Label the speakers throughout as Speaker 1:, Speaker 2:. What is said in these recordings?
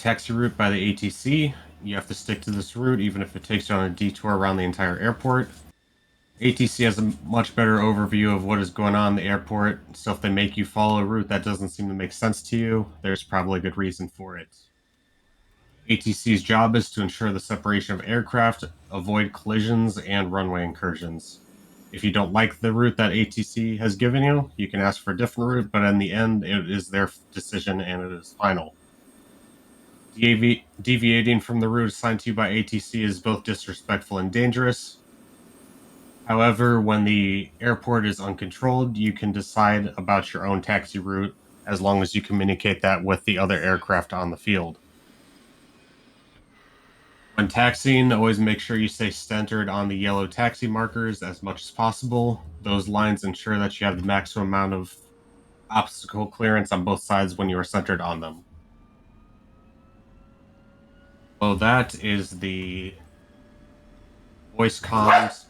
Speaker 1: taxi route by the ATC. You have to stick to this route even if it takes you on a detour around the entire airport. ATC has a much better overview of what is going on in the airport, so if they make you follow a route that doesn't seem to make sense to you, there's probably a good reason for it. ATC's job is to ensure the separation of aircraft, avoid collisions, and runway incursions. If you don't like the route that ATC has given you, you can ask for a different route, but in the end, it is their decision and it is final. Deviating from the route assigned to you by ATC is both disrespectful and dangerous. However, when the airport is uncontrolled, you can decide about your own taxi route as long as you communicate that with the other aircraft on the field. When taxiing, always make sure you stay centered on the yellow taxi markers as much as possible. Those lines ensure that you have the maximum amount of obstacle clearance on both sides when you are centered on them. So that is the voice comms.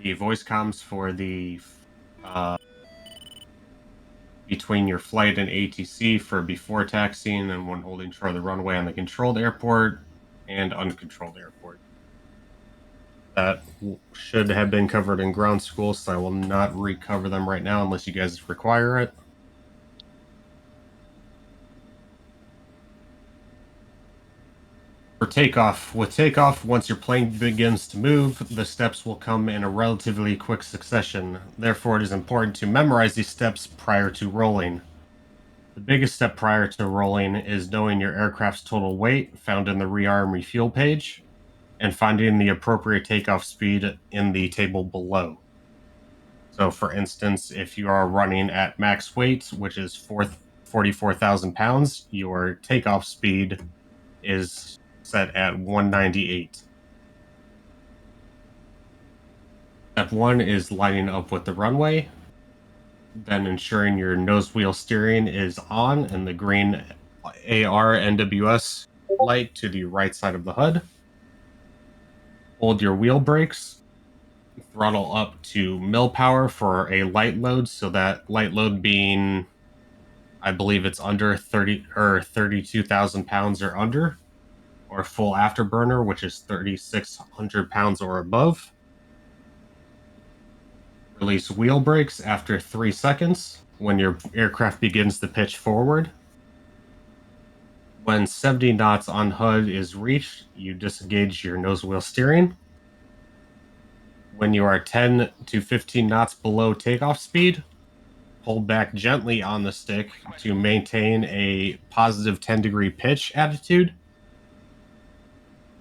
Speaker 1: The voice comms for the between your flight and ATC for before taxiing and when holding short of the runway on the controlled airport and uncontrolled airport. That should have been covered in ground school, so I will not recover them right now unless you guys require it. For takeoff, with takeoff, once your plane begins to move, the steps will come in a relatively quick succession. Therefore, it is important to memorize these steps prior to rolling. The biggest step prior to rolling is knowing your aircraft's total weight, found in the rearm refuel page, and finding the appropriate takeoff speed in the table below. So, for instance, if you are running at max weight, which is 44,000 pounds, your takeoff speed is set at 198. Step 1 is lining up with the runway, then ensuring your nose wheel steering is on and the green AR NWS light to the right side of the HUD. Hold your wheel brakes, throttle up to mill power for a light load, so that light load being, I believe it's under 30 or 32,000 pounds or under, or full afterburner, which is 3,600 pounds or above. Release wheel brakes after 3 seconds when your aircraft begins to pitch forward. When 70 knots on HUD is reached, you disengage your nose wheel steering. When you are 10 to 15 knots below takeoff speed, pull back gently on the stick to maintain a positive 10-degree pitch attitude.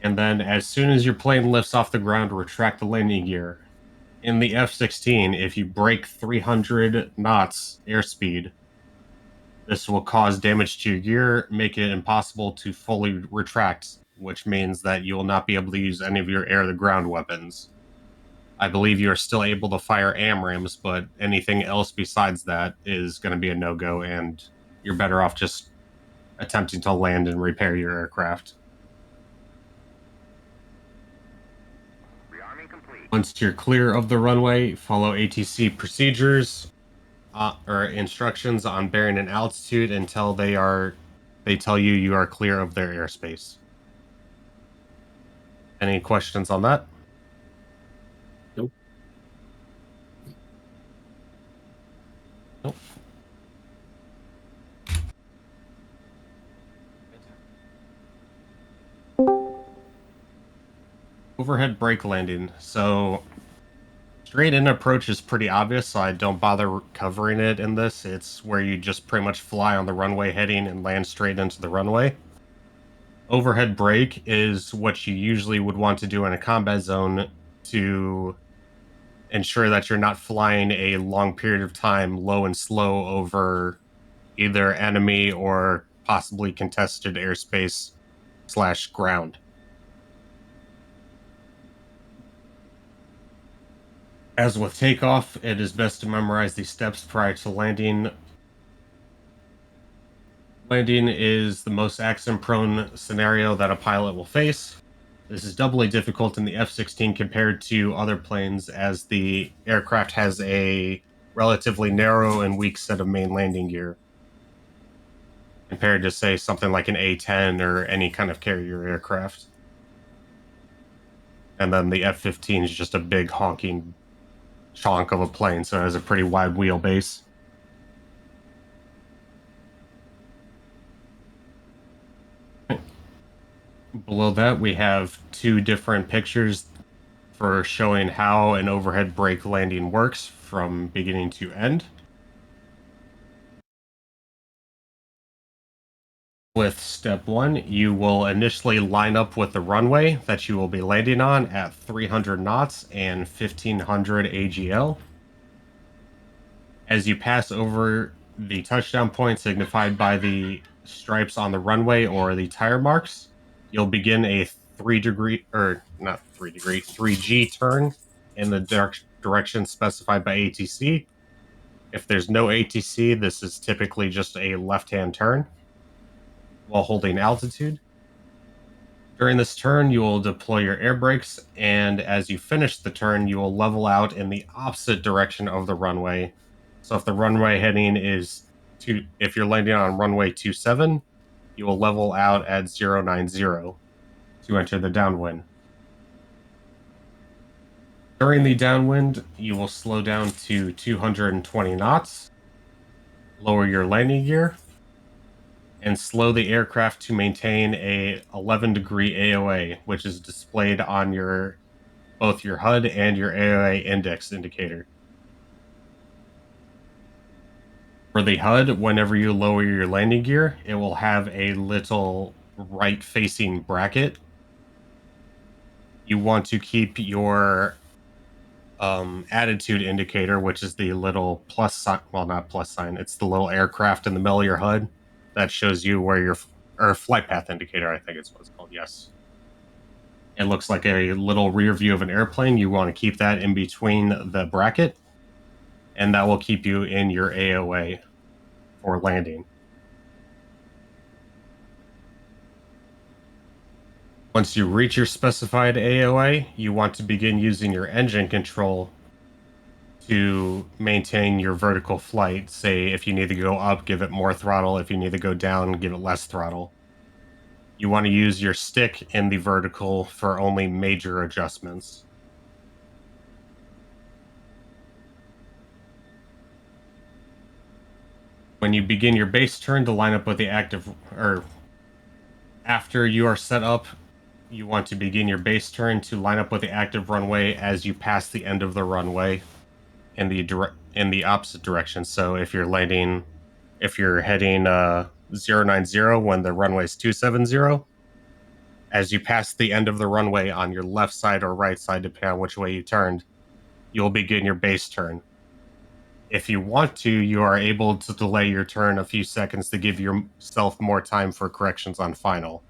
Speaker 1: And then as soon as your plane lifts off the ground, retract the landing gear. In the F-16, if you break 300 knots airspeed, this will cause damage to your gear, make it impossible to fully retract, which means that you will not be able to use any of your air-to-ground weapons. I believe you are still able to fire AMRAAMs, but anything else besides that is going to be a no-go, and you're better off just attempting to land and repair your aircraft. Once you're clear of the runway, follow ATC procedures or instructions on bearing and altitude until they tell you you are clear of their airspace. Any questions on that?
Speaker 2: Nope.
Speaker 1: Nope. Overhead brake landing. So straight in approach is pretty obvious, so I don't bother covering it in this. It's where you just pretty much fly on the runway heading and land straight into the runway. Overhead brake is what you usually would want to do in a combat zone to ensure that you're not flying a long period of time low and slow over either enemy or possibly contested airspace / ground. As with takeoff, it is best to memorize these steps prior to landing. Landing is the most accident-prone scenario that a pilot will face. This is doubly difficult in the F-16 compared to other planes, as the aircraft has a relatively narrow and weak set of main landing gear. compared to, say, something like an A-10 or any kind of carrier aircraft. And then the F-15 is just a big honking chunk of a plane, so it has a pretty wide wheelbase. Below that, we have two different pictures for showing how an overhead brake landing works from beginning to end. With step one, you will initially line up with the runway that you will be landing on at 300 knots and 1500 AGL. As you pass over the touchdown point signified by the stripes on the runway or the tire marks, you'll begin a 3 degree, or not 3 degree, 3G turn in the direction specified by ATC. If there's no ATC, this is typically just a left-hand turn while holding altitude. During this turn, you will deploy your air brakes, and as you finish the turn, you will level out in the opposite direction of the runway. So if the runway heading is if you're landing on runway 27, you will level out at 090 to enter the downwind. During the downwind, you will slow down to 220 knots, lower your landing gear, and slow the aircraft to maintain a 11-degree AOA, which is displayed on both your HUD and your AOA index indicator. For the HUD, whenever you lower your landing gear, it will have a little right-facing bracket. You want to keep your attitude indicator, which is the little plus sign. Well, not plus sign. It's the little aircraft in the middle of your HUD that shows you where or flight path indicator, I think it's what it's called. Yes. It looks like a little rear view of an airplane. You want to keep that in between the bracket, and that will keep you in your AOA for landing. Once you reach your specified AOA, you want to begin using your engine control to maintain your vertical flight. Say, if you need to go up, give it more throttle. If you need to go down, give it less throttle. You want to use your stick in the vertical for only major adjustments. When you begin your base turn to line up with the active, or after you are set up, you want to begin your base turn to line up with the active runway as you pass the end of the runway in the opposite direction. So if you're heading 090 when the runway is 270, as you pass the end of the runway on your left side or right side, depending on which way you turned, you'll begin your base turn. If you want to, you are able to delay your turn a few seconds to give yourself more time for corrections on final.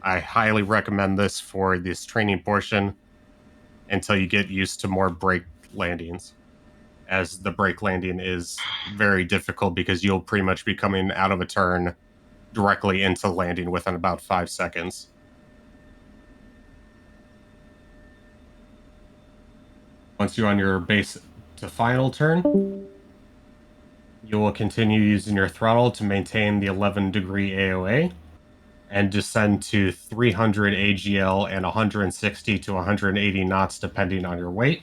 Speaker 1: I highly recommend this for this training portion until you get used to more brake landings, as the brake landing is very difficult because you'll pretty much be coming out of a turn directly into landing within about 5 seconds. Once you're on your base to final turn, you will continue using your throttle to maintain the 11-degree AOA and descend to 300 AGL and 160 to 180 knots depending on your weight.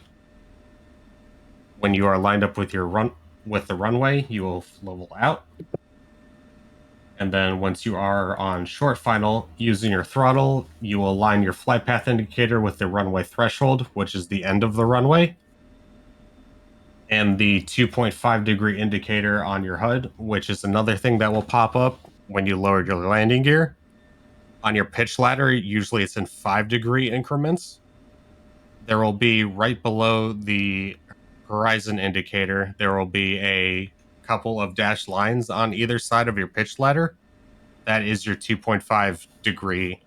Speaker 1: When you are lined up with the runway, you will level out. And then once you are on short final, using your throttle, you will align your flight path indicator with the runway threshold, which is the end of the runway, and the 2.5-degree indicator on your HUD, which is another thing that will pop up when you lower your landing gear. On your pitch ladder, usually it's in 5-degree increments. There will be right below the horizon indicator, there will be a couple of dashed lines on either side of your pitch ladder. That is your 2.5-degree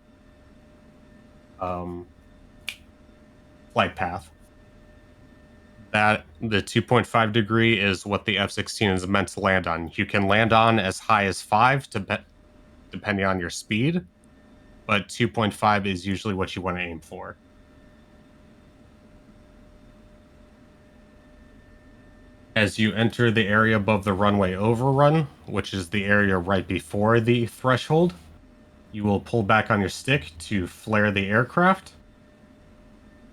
Speaker 1: flight path. That the 2.5-degree is what the F-16 is meant to land on. You can land on as high as 5 depending on your speed, but 2.5 is usually what you want to aim for. As you enter the area above the runway overrun, which is the area right before the threshold, you will pull back on your stick to flare the aircraft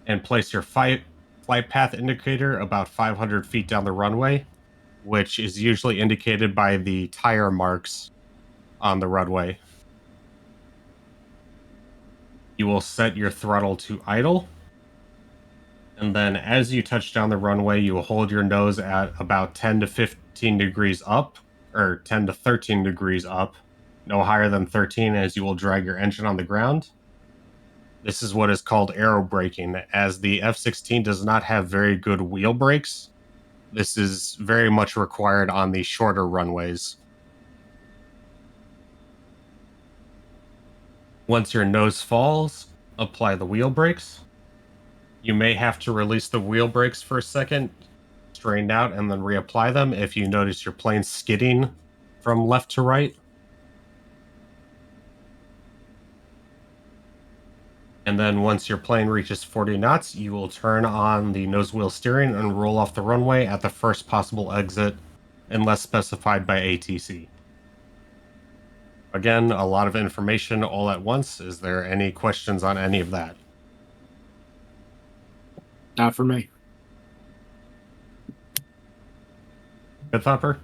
Speaker 1: and place your flight path indicator about 500 feet down the runway, which is usually indicated by the tire marks on the runway. You will set your throttle to idle, and then as you touch down the runway, you will hold your nose at about 10 to 15 degrees up, or 10 to 13 degrees up, no higher than 13, as you will drag your engine on the ground. This is what is called aero braking, as the F-16 does not have very good wheel brakes. This is very much required on the shorter runways. Once your nose falls, apply the wheel brakes. You may have to release the wheel brakes for a second, straighten out, and then reapply them if you notice your plane skidding from left to right. And then once your plane reaches 40 knots, you will turn on the nose wheel steering and roll off the runway at the first possible exit, unless specified by ATC. Again, a lot of information all at once. Is there any questions on any of that?
Speaker 2: Not for me.
Speaker 1: Good, Thumper?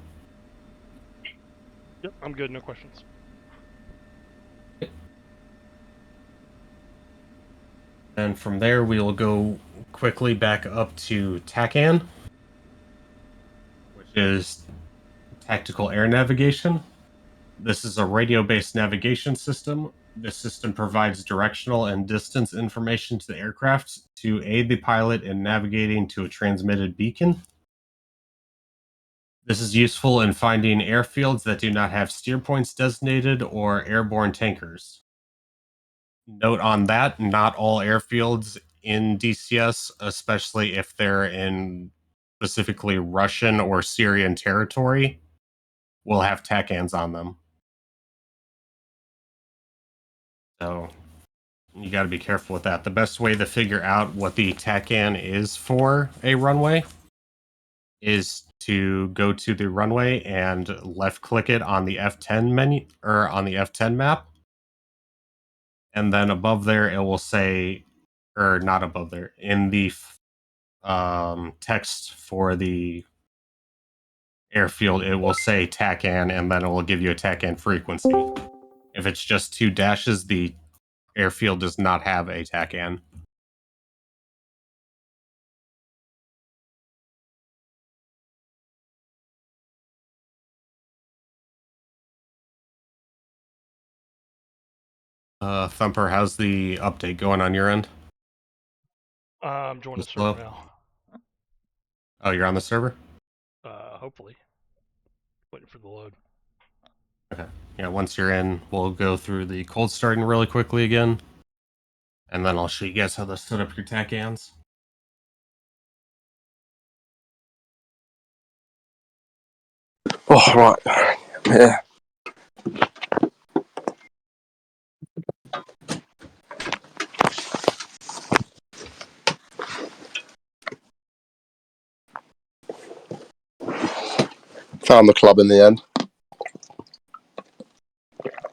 Speaker 3: Yep, I'm good. No questions.
Speaker 1: And from there, we will go quickly back up to TACAN, which is Tactical Air Navigation. This is a radio-based navigation system. This system provides directional and distance information to the aircraft to aid the pilot in navigating to a transmitted beacon. This is useful in finding airfields that do not have steer points designated or airborne tankers. Note on that, not all airfields in DCS, especially if they're in specifically Russian or Syrian territory, will have TACANs on them. So you got to be careful with that. The best way to figure out what the TACAN is for a runway is to go to the runway and left click it on the F10 menu, or on the F10 map. And then above there, it will say, or not above there, in the text for the airfield, it will say TACAN, and then it will give you a TACAN frequency. If it's just two dashes, the airfield does not have a TACAN. Thumper, how's the update going on your end?
Speaker 3: I'm joining the
Speaker 1: Just slow?
Speaker 3: server now.
Speaker 1: Oh, you're on the server?
Speaker 3: Hopefully. Waiting for the load.
Speaker 1: Okay. Yeah, once you're in, we'll go through the cold starting really quickly again. And then I'll show you guys how to set up your TACANs.
Speaker 4: Oh, right. Yeah. Found the club in the end.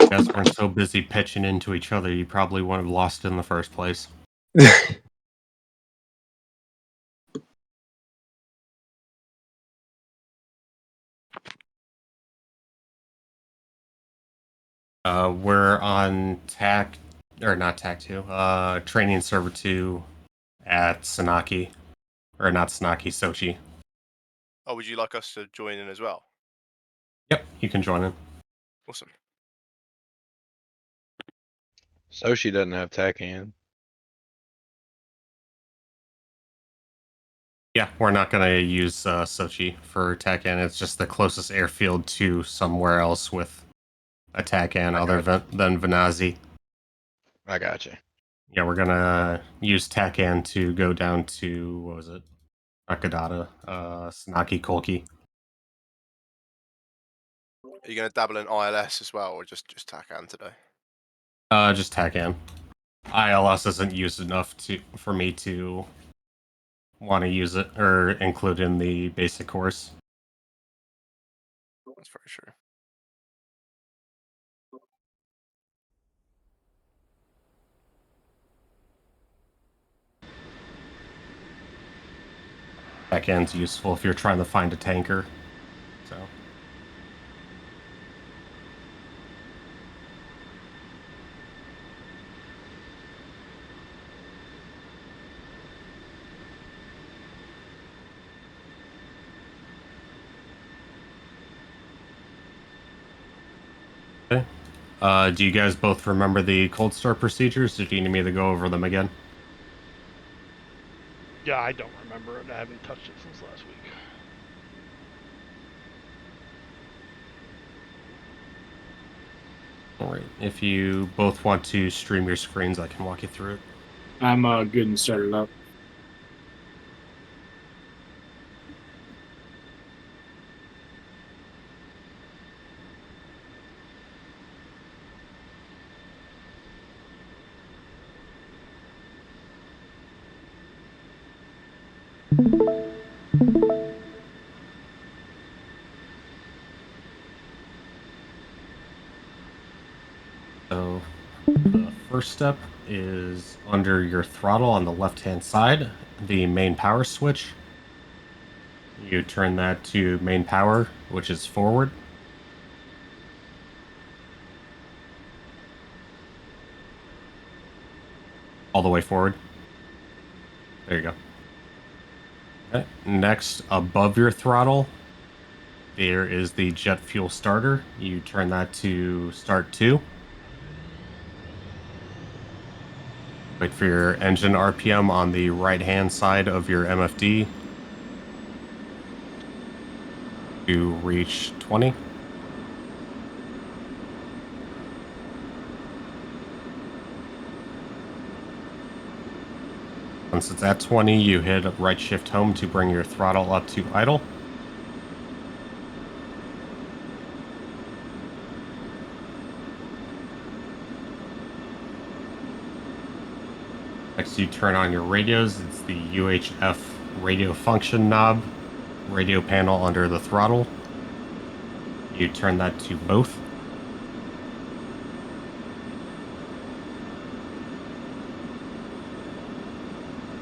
Speaker 1: You guys weren't so busy pitching into each other, you probably wouldn't have lost in the first place. We're on training server 2 at Sanaki. Or not Sanaki, Sochi.
Speaker 5: Oh, would you like us to join in as well?
Speaker 1: Yep, you can join in.
Speaker 5: Awesome.
Speaker 6: Sochi doesn't have TACAN.
Speaker 1: Yeah, we're not going to use Sochi for TACAN. It's just the closest airfield to somewhere else with a TACAN other than Vanazi.
Speaker 6: I got you.
Speaker 1: Yeah, we're going to use TACAN to go down to, what was it? Akadata, Sanaki Kolki.
Speaker 5: Are you going to dabble in ILS as well, or just TACAN today?
Speaker 1: Just TACAN. ILS isn't used enough for me to want to use it or include in the basic course.
Speaker 5: That's very true.
Speaker 1: Back end's useful if you're trying to find a tanker. So. Okay. Do you guys both remember the cold start procedures? Did you need me to go over them again?
Speaker 3: Yeah, I don't remember it. I haven't touched it since last week.
Speaker 1: All right. If you both want to stream your screens, I can walk you through it.
Speaker 2: I'm good and started up.
Speaker 1: So the first step is under your throttle on the left-hand side, the main power switch. You turn that to main power, which is forward. All the way forward. There you go. Okay. Next, above your throttle, there is the jet fuel starter. You turn that to start 2. Wait for your engine RPM on the right-hand side of your MFD to reach 20. Once it's at 20, you hit right shift home to bring your throttle up to idle. Next, you turn on your radios. It's the UHF radio function knob, radio panel under the throttle. You turn that to both.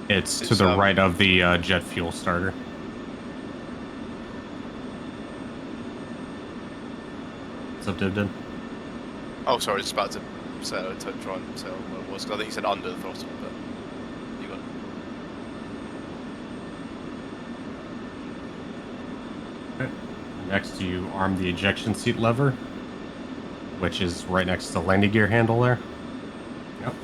Speaker 1: It's to
Speaker 5: It's,
Speaker 1: the right of the jet fuel starter. What's up, Dibdib?
Speaker 5: Oh, sorry, just about to try and say what it was. 'Cause I think you said under the throttle, but you got it.
Speaker 1: Okay. Next, you arm the ejection seat lever, which is right next to the landing gear handle there. Yep.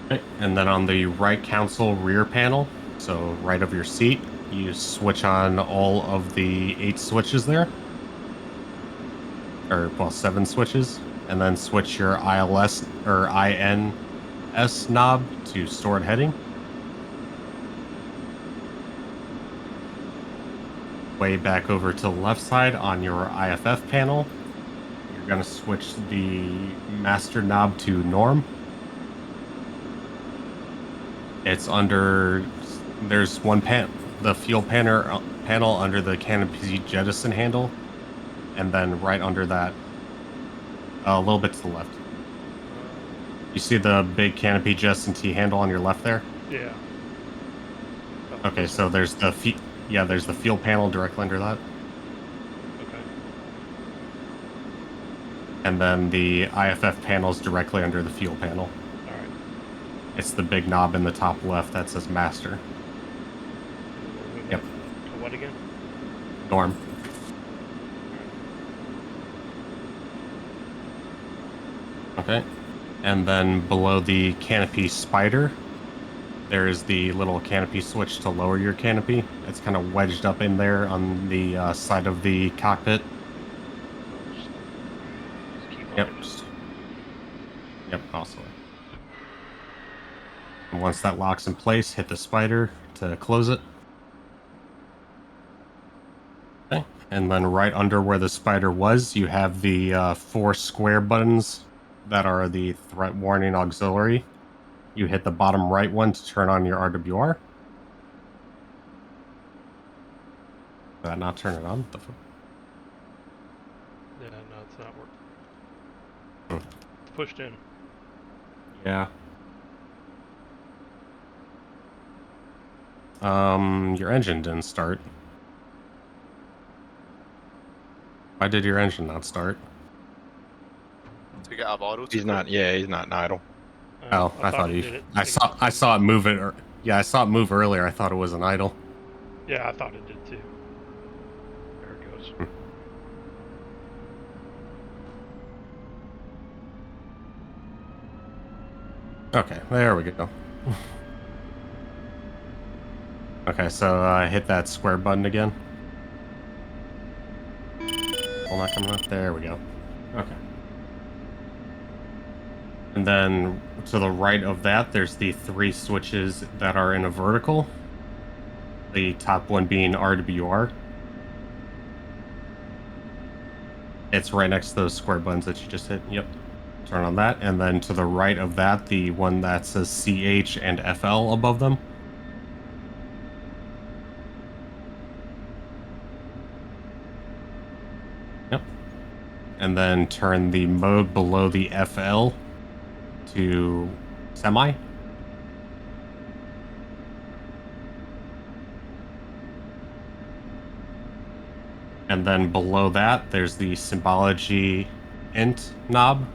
Speaker 1: Okay. And then on the right console rear panel, so right of your seat, you switch on all of the 8 switches there. Or, well, 7 switches. And then switch your ILS or INS knob to stored heading. Way back over to the left side on your IFF panel, you're going to switch the master knob to norm. It's under, there's one the fuel panel under the canopy jettison handle, and then right under that, a little bit to the left. You see the big canopy jettison T handle on your left there?
Speaker 3: Yeah.
Speaker 1: Okay, so there's the there's the fuel panel directly under that.
Speaker 3: Okay.
Speaker 1: And then the IFF panel is directly under the fuel panel.
Speaker 3: All right.
Speaker 1: It's the big knob in the top left that says master. Yep.
Speaker 3: To what again?
Speaker 1: Norm. Okay. And then below the canopy spider, there is the little canopy switch to lower your canopy. It's kind of wedged up in there on the side of the cockpit.
Speaker 3: Just keep
Speaker 1: Yep.
Speaker 3: on.
Speaker 1: Yep, also. And once that locks in place, hit the spider to close it. Okay. And then right under where the spider was, you have the 4 square buttons that are the threat warning auxiliary. You hit the bottom right one to turn on your RWR. Did I not turn it on? The
Speaker 3: Yeah, no, it's not working.
Speaker 1: Hmm.
Speaker 3: It's pushed in.
Speaker 1: Yeah. Your engine didn't start. Why did your engine not start?
Speaker 5: To get out of idle.
Speaker 6: He's not. Yeah, he's not idle.
Speaker 1: Oh, I thought
Speaker 3: it
Speaker 1: he.
Speaker 3: did it.
Speaker 1: I saw it move it. Yeah, I saw it move earlier. I thought it was an idle.
Speaker 3: Yeah, I thought it did too. There it goes.
Speaker 1: Okay, there we go. Okay, so hit that square button again. Still not coming up. There we go. Okay. And then to the right of that, there's the 3 switches that are in a vertical. The top one being RWR. It's right next to those square buttons that you just hit. Yep. Turn on that. And then to the right of that, the one that says CH and FL above them. Yep. And then turn the mode below the FL to semi. And then below that, there's the symbology int knob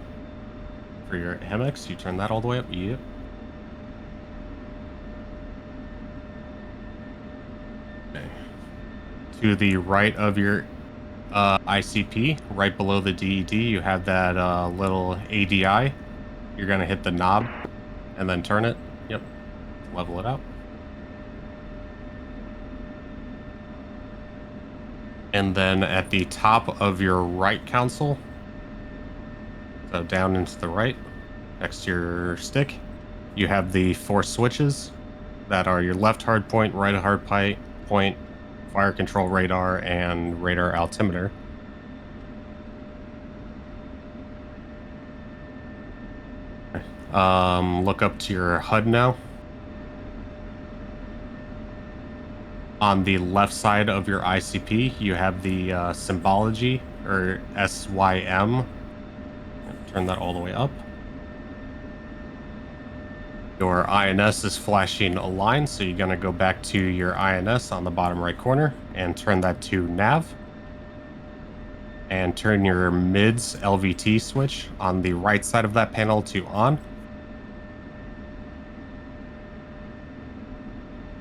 Speaker 1: for your hammocks. You turn that all the way up. Yep. Okay. To the right of your ICP, right below the DED, you have that little ADI. You're going to hit the knob and then turn it. Yep. Level it out. And then at the top of your right console, so down into the right, next to your stick, you have the 4 switches that are your left hard point, right hard point, fire control radar, and radar altimeter. Look up to your HUD now. On the left side of your ICP, you have the symbology, or SYM. Turn that all the way up. Your INS is flashing a line, so you're going to go back to your INS on the bottom right corner and turn that to nav. And turn your MIDS LVT switch on the right side of that panel to on.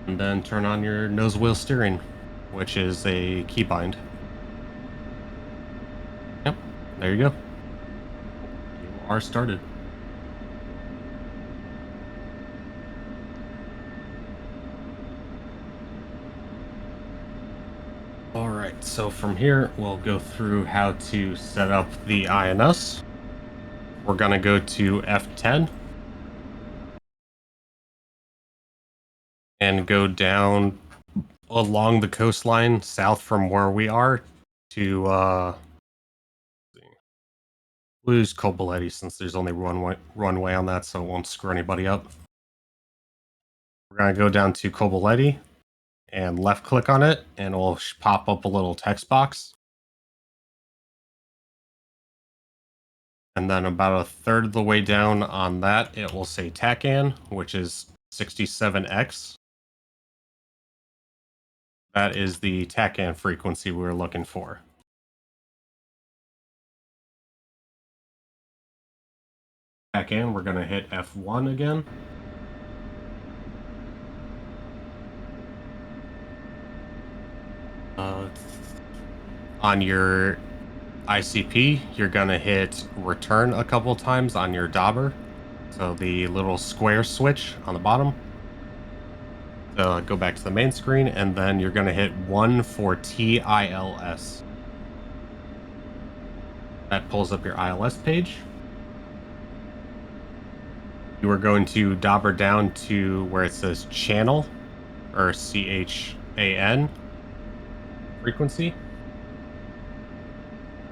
Speaker 1: And then turn on your nose wheel steering, which is a keybind. Yep, there you go. You are started. All right, so from here, we'll go through how to set up the INS. We're going to go to F10 and go down along the coastline south from where we are to lose Coboletti, since there's only runway on that, so it won't screw anybody up. We're going to go down to Coboletti and left click on it, and it'll pop up a little text box. And then about a third of the way down on that, it will say TACAN, which is 67X. That is the TACAN frequency we were looking for. TACAN, we're going to hit F1 again. On your ICP, you're going to hit return a couple times on your dauber. So the little square switch on the bottom. So go back to the main screen, and then you're going to hit 1 for TILS. That pulls up your ILS page. You are going to dauber down to where it says channel, or CHAN frequency.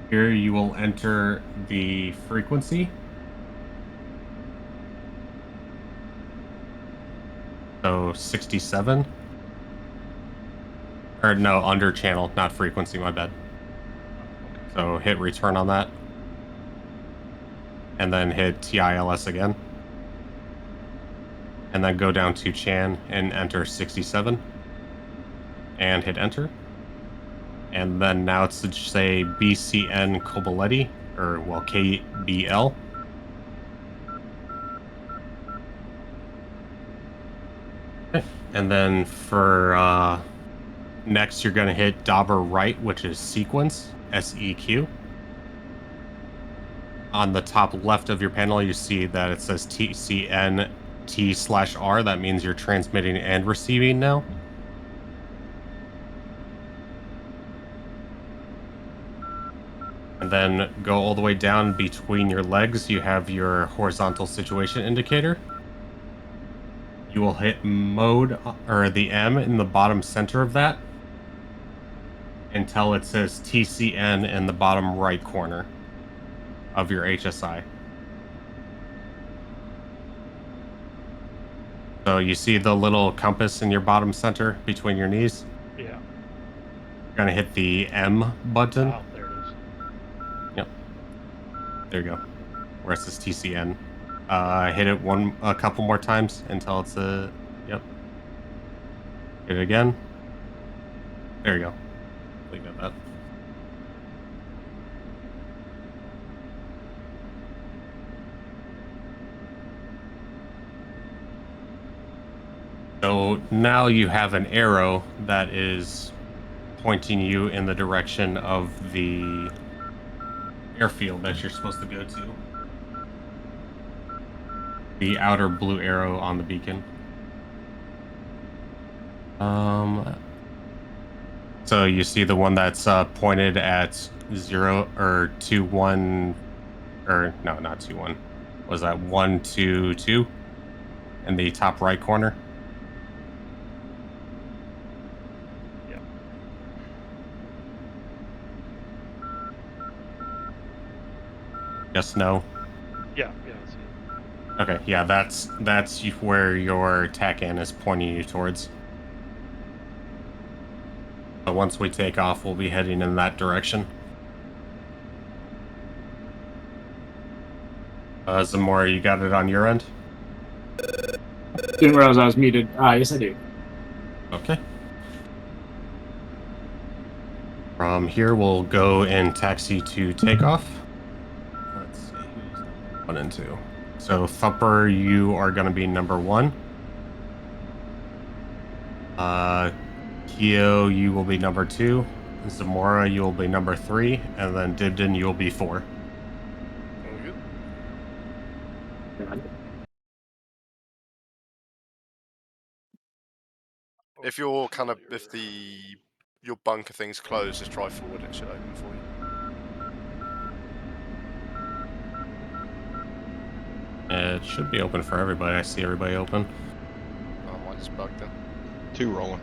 Speaker 1: Here you will enter the frequency. So 67. Or no, under channel, not frequency, my bad. So hit return on that. And then hit TILS again. And then go down to Chan and enter 67. And hit enter. And then now it's to say BCN Kobaletti, or well, KBL. Okay. And then for next, you're going to hit Dauber right, which is sequence, SEQ. On the top left of your panel, you see that it says TCN T/R. That means you're transmitting and receiving now. And then go all the way down between your legs. You have your horizontal situation indicator. You will hit mode, or the M in the bottom center of that, until it says TCN in the bottom right corner of your HSI. So you see the little compass in your bottom center between your knees?
Speaker 3: Yeah.
Speaker 1: You're gonna hit the M button.
Speaker 3: Oh, there it is.
Speaker 1: Yep. There you go. Where it says TCN. Hit it a couple more times until it's yep. Hit it again. There you go. Leave it at that. So now you have an arrow that is pointing you in the direction of the airfield that you're supposed to go to. The outer blue arrow on the beacon. So you see the one that's pointed at 0 or 2 1, or no, not 2 1. Was that 1 2 2 in the top right corner?
Speaker 3: Yeah.
Speaker 1: Yes, no.
Speaker 3: Yeah, I see it.
Speaker 1: Okay, yeah, that's where your TACAN is pointing you towards. So once we take off, we'll be heading in that direction. Zamora, you got it on your end?
Speaker 2: Didn't realize I was muted. Yes, I do.
Speaker 1: Okay. From here, we'll go and taxi to takeoff. Let's see who's number 1 and 2. So Thumper, you are going to be number 1. Keo, you will be number 2. Zamora, you will be number 3, and then Dibden, you'll be 4.
Speaker 5: If you're your bunker thing's closed, just drive forward. It should open for you.
Speaker 1: It should be open for everybody. I see everybody open.
Speaker 5: Oh, mine just bugged then.
Speaker 6: 2 rolling.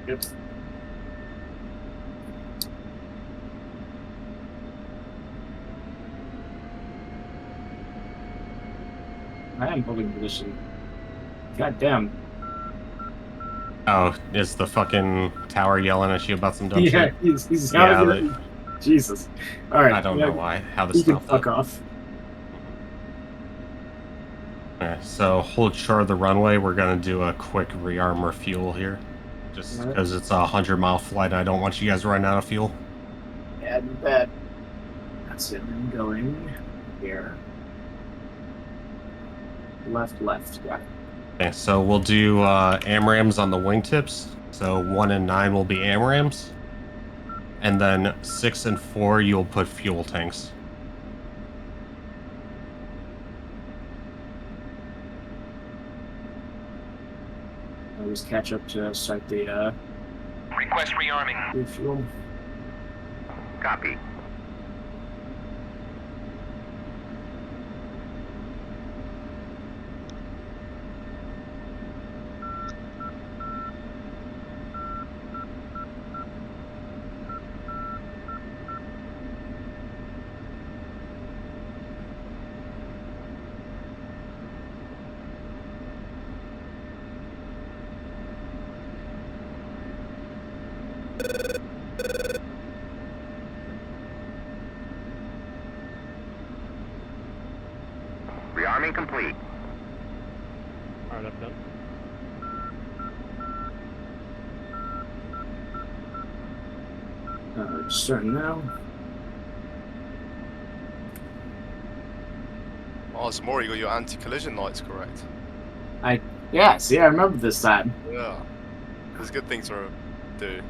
Speaker 2: Yep. I am holding position. God damn.
Speaker 1: Oh, is the fucking tower yelling at you about some dumb
Speaker 2: Yeah,
Speaker 1: shit?
Speaker 2: he's
Speaker 1: Yeah,
Speaker 2: Jesus. All right.
Speaker 1: I don't know how to
Speaker 2: You can
Speaker 1: stop
Speaker 2: fuck
Speaker 1: that.
Speaker 2: off.
Speaker 1: Okay, so hold short of the runway. We're gonna do a quick rearm refuel here, just because it's a 100-mile flight. I don't want you guys running out of fuel.
Speaker 2: Yeah, that. That's it. I'm going here. Left. Yeah.
Speaker 1: Okay, so we'll do AMRAMs on the wingtips. So 1 and 9 will be AMRAMs, and then 6 and 4 you'll put fuel tanks.
Speaker 2: I'll just catch up to start the
Speaker 7: Request rearming.
Speaker 2: refuel.
Speaker 7: Copy. Rearming complete.
Speaker 3: Alright, I'm done.
Speaker 2: Starting now.
Speaker 5: Oh, Zamora, you got your anti-collision lights correct.
Speaker 2: Yeah, see, I remember this time.
Speaker 5: Yeah. There's good things to do.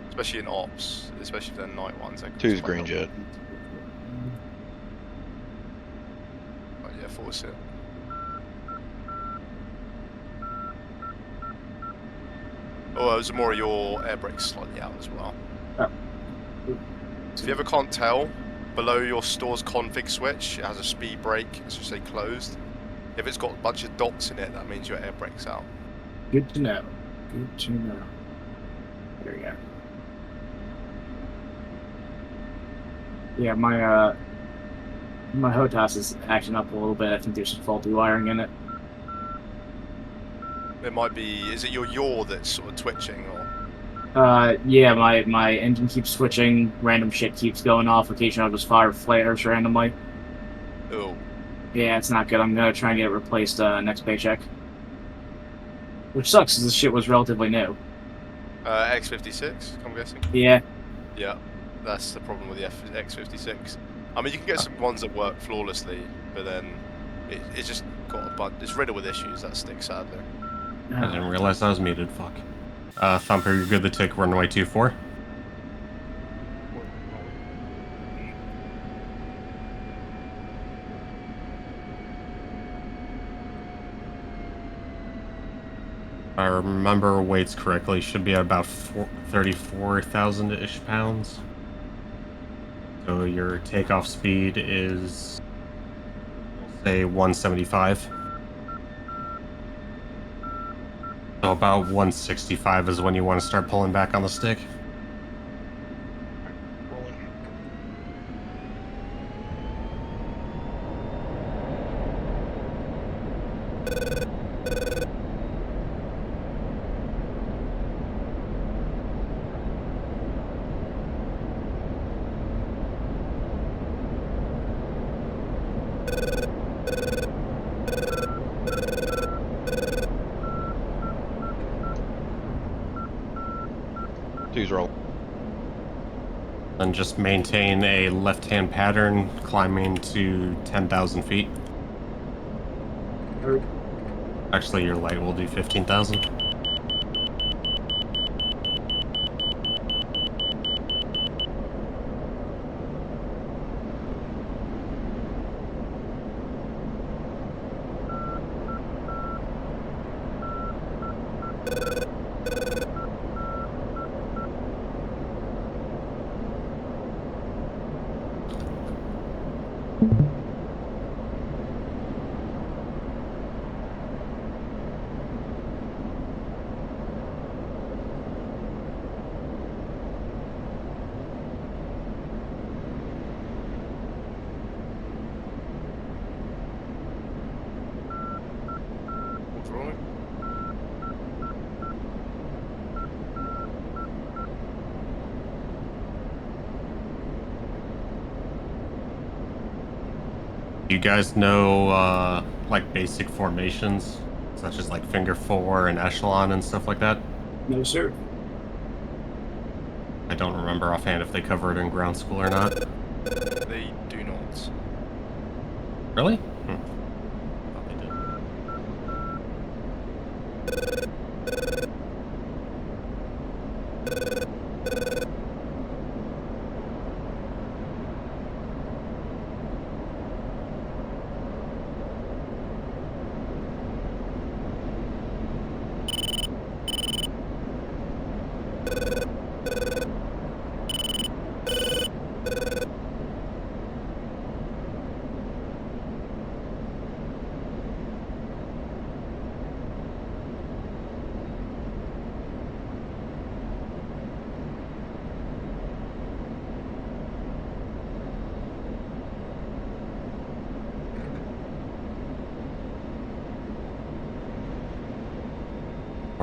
Speaker 5: Especially in ops, especially if they're night ones.
Speaker 6: Two's green jet.
Speaker 5: Oh, yeah, force it. Oh, Zamora, your air brake's slightly out as well.
Speaker 2: Oh.
Speaker 5: If you ever can't tell, below your store's config switch, it has a speed brake, as you say, closed. If it's got a bunch of dots in it, that means your air brake's out.
Speaker 2: Good to know. Good to know. There we go. Yeah, my HOTAS is acting up a little bit. I think there's some faulty wiring in it.
Speaker 5: It might be, is it your yaw that's sort of twitching, or?
Speaker 2: Yeah, my engine keeps switching, random shit keeps going off, occasionally I'll just fire flares randomly.
Speaker 5: Oh.
Speaker 2: Yeah, it's not good. I'm gonna try and get it replaced next paycheck. Which sucks, because this shit was relatively new.
Speaker 5: X-56, I'm guessing?
Speaker 2: Yeah.
Speaker 5: Yeah, that's the problem with the X-56. I mean, you can get some ones that work flawlessly, but then it's just got a bunch, it's riddled with issues, that stick, sadly.
Speaker 1: I didn't realize I was muted, fuck. Thumper, you're good to take runway 24. If I remember weights correctly, should be at about 34,000-ish pounds. So your takeoff speed is, we'll say, 175. So about 165 is when you want to start pulling back on the stick.
Speaker 3: Rolling.
Speaker 6: Two's roll.
Speaker 1: Then just maintain a left-hand pattern, climbing to 10,000 feet. Actually, your light will do 15,000.
Speaker 5: What's rolling?
Speaker 1: You guys know, like, basic formations, such as, like, finger four and echelon and stuff like that?
Speaker 2: No, sir.
Speaker 1: I don't remember offhand if they cover it in ground school or not.
Speaker 5: They do not.
Speaker 1: Really? Thought they did.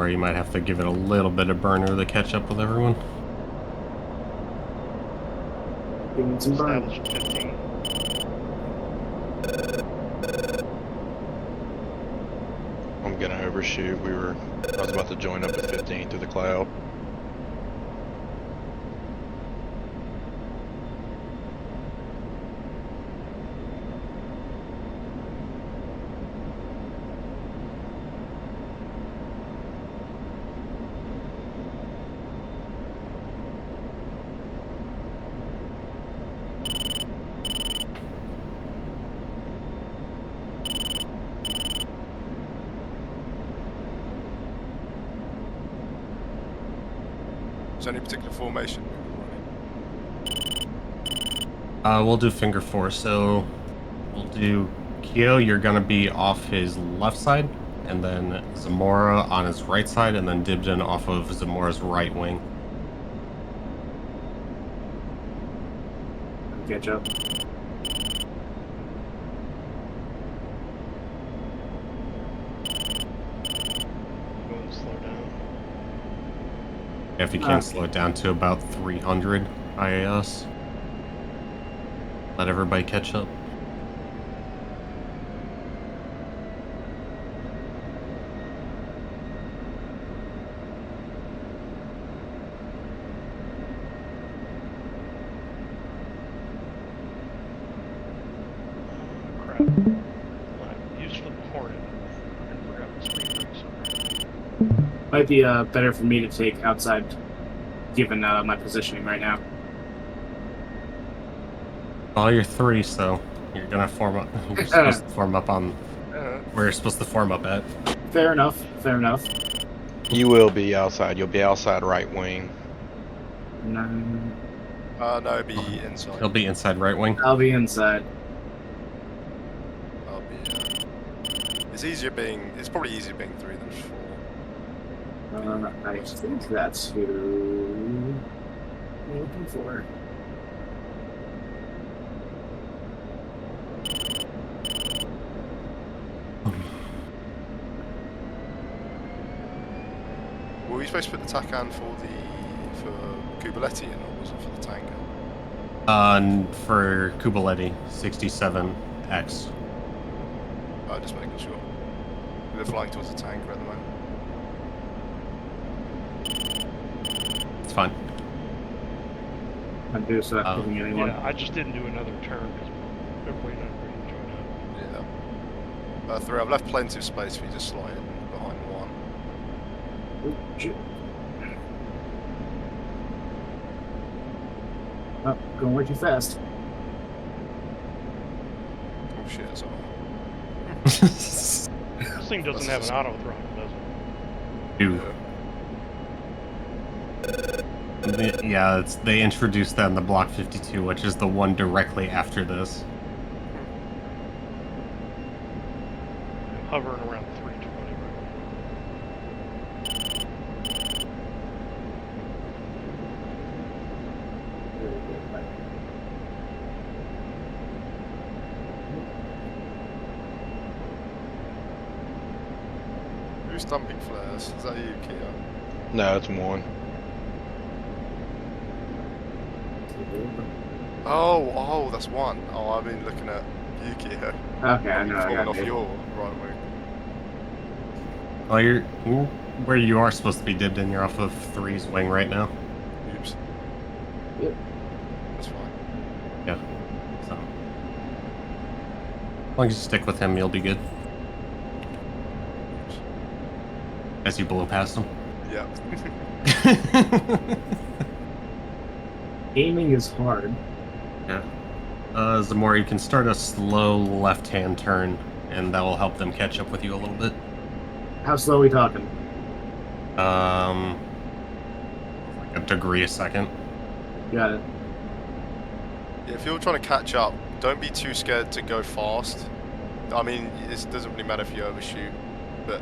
Speaker 1: where you might have to give it a little bit of burner to catch up with everyone.
Speaker 2: Give me some burn.
Speaker 3: Established 15.
Speaker 6: I'm gonna overshoot. I was about to join up with 15 through the cloud.
Speaker 5: Is there any particular formation?
Speaker 1: We'll do finger four. So we'll do Kyo. You're gonna be off his left side, and then Zamora on his right side, and then Dibden off of Zamora's right wing.
Speaker 2: Catch up.
Speaker 3: Go and slow down.
Speaker 1: If you can slow it down to about 300 IAS. Let everybody catch up.
Speaker 3: Crap. I used for the Hornet. I forgot the speed brakes.
Speaker 2: Might be better for me to take outside, given my positioning right now.
Speaker 1: Well, you're three, so you're gonna form up. You're supposed to form up on where you're supposed to form up at.
Speaker 2: Fair enough. Fair enough.
Speaker 6: You will be outside. You'll be outside right wing.
Speaker 2: No,
Speaker 5: No, it'd be inside.
Speaker 1: He'll be inside right wing.
Speaker 2: I'll be inside.
Speaker 5: I'll be. It's probably easier being 3 than 4.
Speaker 2: I think that's who I'm looking for.
Speaker 5: Were we supposed to put the TACAN for Kubaletti in, or was it for the tanker?
Speaker 1: For Kubaletti, 67X.
Speaker 5: Just making sure. We're flying towards the tanker at the moment.
Speaker 1: It's fine.
Speaker 2: I'm just picking anyone.
Speaker 3: Yeah, I just didn't do another turn because we're waiting on everybody to join up.
Speaker 5: Yeah. 3. I've left plenty of space for you to slide in behind 1.
Speaker 2: Oh, shit. Oh, going way too fast.
Speaker 5: Oh shit, it's alright.
Speaker 3: This thing doesn't have an auto throttle, does it?
Speaker 1: Yeah, they introduced that in the Block 52, which is the one directly after this.
Speaker 3: I'm hovering around 320 right
Speaker 5: Who's dumping flares? Is that you, Kia?
Speaker 6: No, it's one.
Speaker 5: Oh, that's 1. Oh, I've been looking at you, Kia.
Speaker 2: Okay, I know. I
Speaker 5: Falling
Speaker 2: got
Speaker 5: off
Speaker 2: it.
Speaker 5: your right wing.
Speaker 1: Well, you're where you are supposed to be dipped in. You're off of 3's wing right now.
Speaker 5: Oops.
Speaker 2: Yep.
Speaker 5: That's fine.
Speaker 1: Yeah. So, as long as you stick with him, you'll be good.
Speaker 5: Oops.
Speaker 1: As you blow past him.
Speaker 5: Yeah.
Speaker 2: Aiming is hard.
Speaker 1: Yeah. Zamora, you can start a slow left-hand turn, and that will help them catch up with you a little bit.
Speaker 2: How slow are we talking?
Speaker 1: Like a degree a second.
Speaker 2: Got it.
Speaker 5: Yeah, if you're trying to catch up, don't be too scared to go fast. I mean, it doesn't really matter if you overshoot, but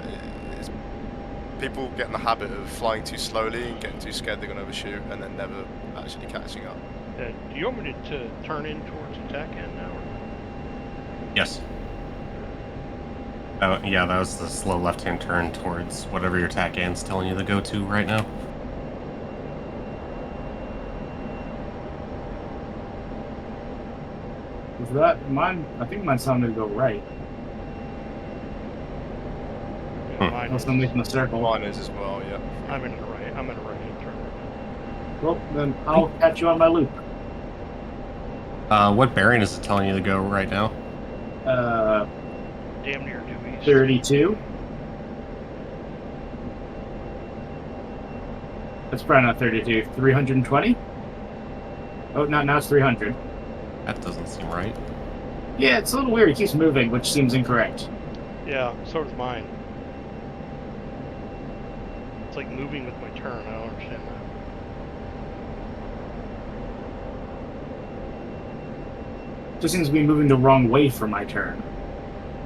Speaker 5: people get in the habit of flying too slowly and getting too scared they're going to overshoot and then never actually catching up.
Speaker 3: Do you want me to turn in towards attack end now? Or?
Speaker 1: Yes. Yeah, that was the slow left-hand turn towards whatever your TACAN's telling you to go to right now.
Speaker 2: Is that mine? I think mine's telling me to go right.
Speaker 3: Yeah, mine
Speaker 2: Unless
Speaker 3: is.
Speaker 2: I'm making a circle.
Speaker 5: Mine is as well, yeah.
Speaker 3: I'm in the right. I'm in a right-hand turn right now.
Speaker 2: Well, then I'll catch you on my loop.
Speaker 1: What bearing is it telling you to go right now?
Speaker 3: Damn near due east.
Speaker 2: 32. That's probably not 32. 320? Oh, no, now it's 300.
Speaker 1: That doesn't seem right.
Speaker 2: Yeah, it's a little weird. It keeps moving, which seems incorrect.
Speaker 3: Yeah, so does mine. It's like moving with my turn. I don't understand that.
Speaker 2: Just seems to be moving the wrong way for my turn.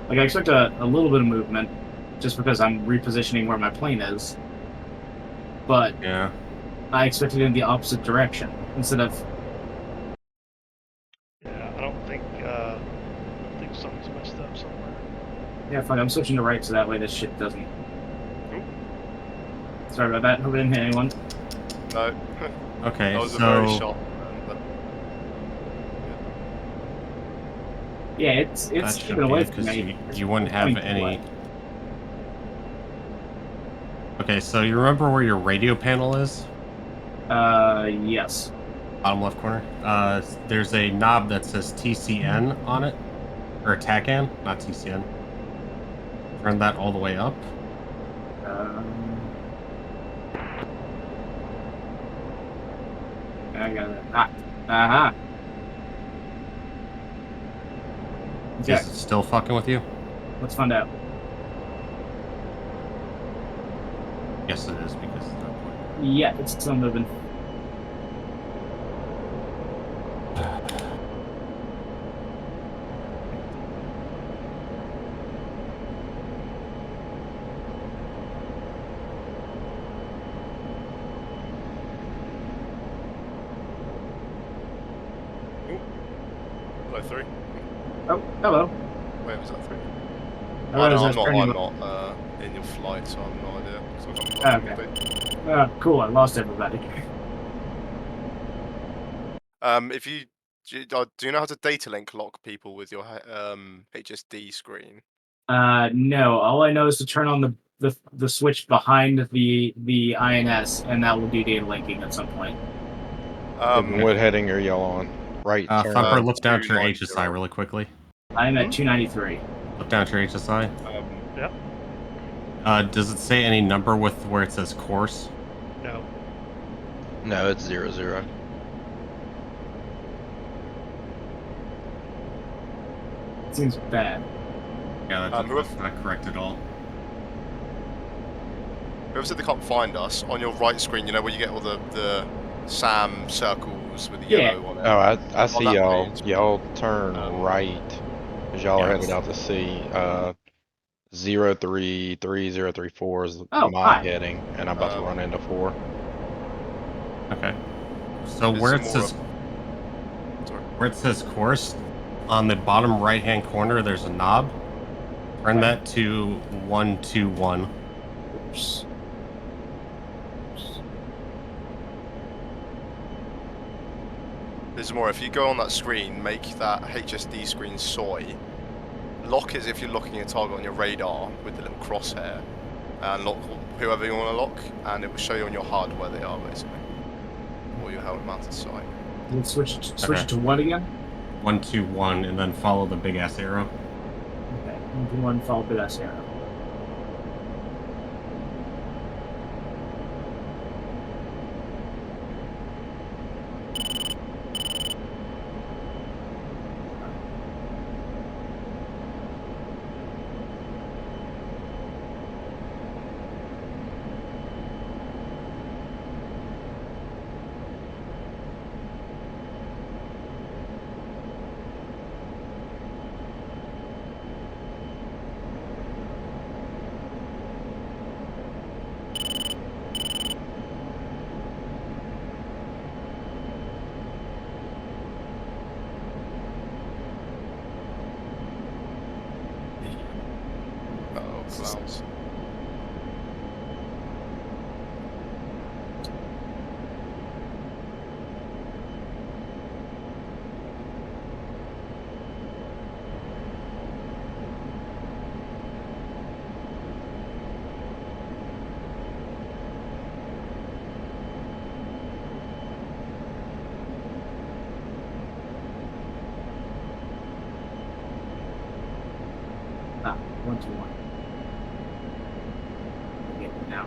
Speaker 2: Like, I expect a little bit of movement, just because I'm repositioning where my plane is. But
Speaker 1: Yeah.
Speaker 2: I expect it in the opposite direction, instead of...
Speaker 3: Yeah, I think something's messed up somewhere.
Speaker 2: Yeah, fine, I'm switching to right so that way this shit doesn't...
Speaker 3: Oop.
Speaker 2: Sorry about that, hope I didn't hit anyone.
Speaker 5: No.
Speaker 1: Okay,
Speaker 5: That was
Speaker 1: so...
Speaker 5: a very shot. But
Speaker 2: Yeah, it's
Speaker 1: that should
Speaker 2: keeping away
Speaker 1: be,
Speaker 2: from
Speaker 1: because
Speaker 2: me.
Speaker 1: you wouldn't have
Speaker 2: Pointing
Speaker 1: any...
Speaker 2: away.
Speaker 1: Okay, so you remember where your radio panel is?
Speaker 2: Yes.
Speaker 1: Bottom left corner. There's a knob that says TCN on it. Or TACAN, not TCN. Turn that all the way up.
Speaker 2: I got it. Aha. Okay,
Speaker 1: Is it still fucking with you?
Speaker 2: let's find out.
Speaker 1: Yes, it is, because it's not pointing.
Speaker 2: Yeah, it's still moving.
Speaker 5: hello, 3.
Speaker 2: Oh, hello.
Speaker 5: Wait, was that 3?
Speaker 2: I realized I was
Speaker 5: I'm
Speaker 2: turning
Speaker 5: not in your flight, so I have no idea. So
Speaker 2: Okay. Cool, I lost everybody.
Speaker 5: If you do you know how to data link lock people with your HSD screen?
Speaker 2: No. All I know is to turn on the switch behind the INS, and that will do data linking at some point.
Speaker 6: What heading are y'all on? Right turn.
Speaker 1: Thumper, look down to your
Speaker 5: 290.
Speaker 1: HSI really quickly.
Speaker 2: I'm at 293.
Speaker 1: Look down to your HSI.
Speaker 3: Yep.
Speaker 1: Does it say any number with where it says course?
Speaker 3: No.
Speaker 6: No, it's 00.
Speaker 2: Seems bad.
Speaker 1: Yeah, that's not correct at all.
Speaker 5: Whoever said they can't find us, on your right screen, you know where you get all the SAM circles with the
Speaker 2: Yeah.
Speaker 5: yellow on it?
Speaker 6: Oh, I see
Speaker 5: that
Speaker 6: y'all.
Speaker 5: page.
Speaker 6: Y'all turn right as y'all are
Speaker 1: Yeah,
Speaker 6: headed out to sea. 033034 is
Speaker 2: Oh,
Speaker 6: my
Speaker 2: hi.
Speaker 6: heading, and I'm about to run into 4.
Speaker 1: Okay. So
Speaker 5: There's
Speaker 1: where
Speaker 5: some
Speaker 1: it
Speaker 5: more
Speaker 1: says
Speaker 5: sorry.
Speaker 1: where it says course, on the bottom right hand corner there's a knob. Turn that to 121.
Speaker 2: Oops.
Speaker 5: There's more. If you go on that screen, make that HSD screen soy. Lock as if you're locking a target on your radar with the little crosshair, and lock whoever you want to lock, and it will show you on your HUD where they are, basically, or your helmet mounted sight.
Speaker 2: Let's switch
Speaker 1: Okay.
Speaker 2: it to what again?
Speaker 1: 121, and then follow the big ass arrow.
Speaker 2: Okay. 1 followed by that arrow. 121. Okay, now.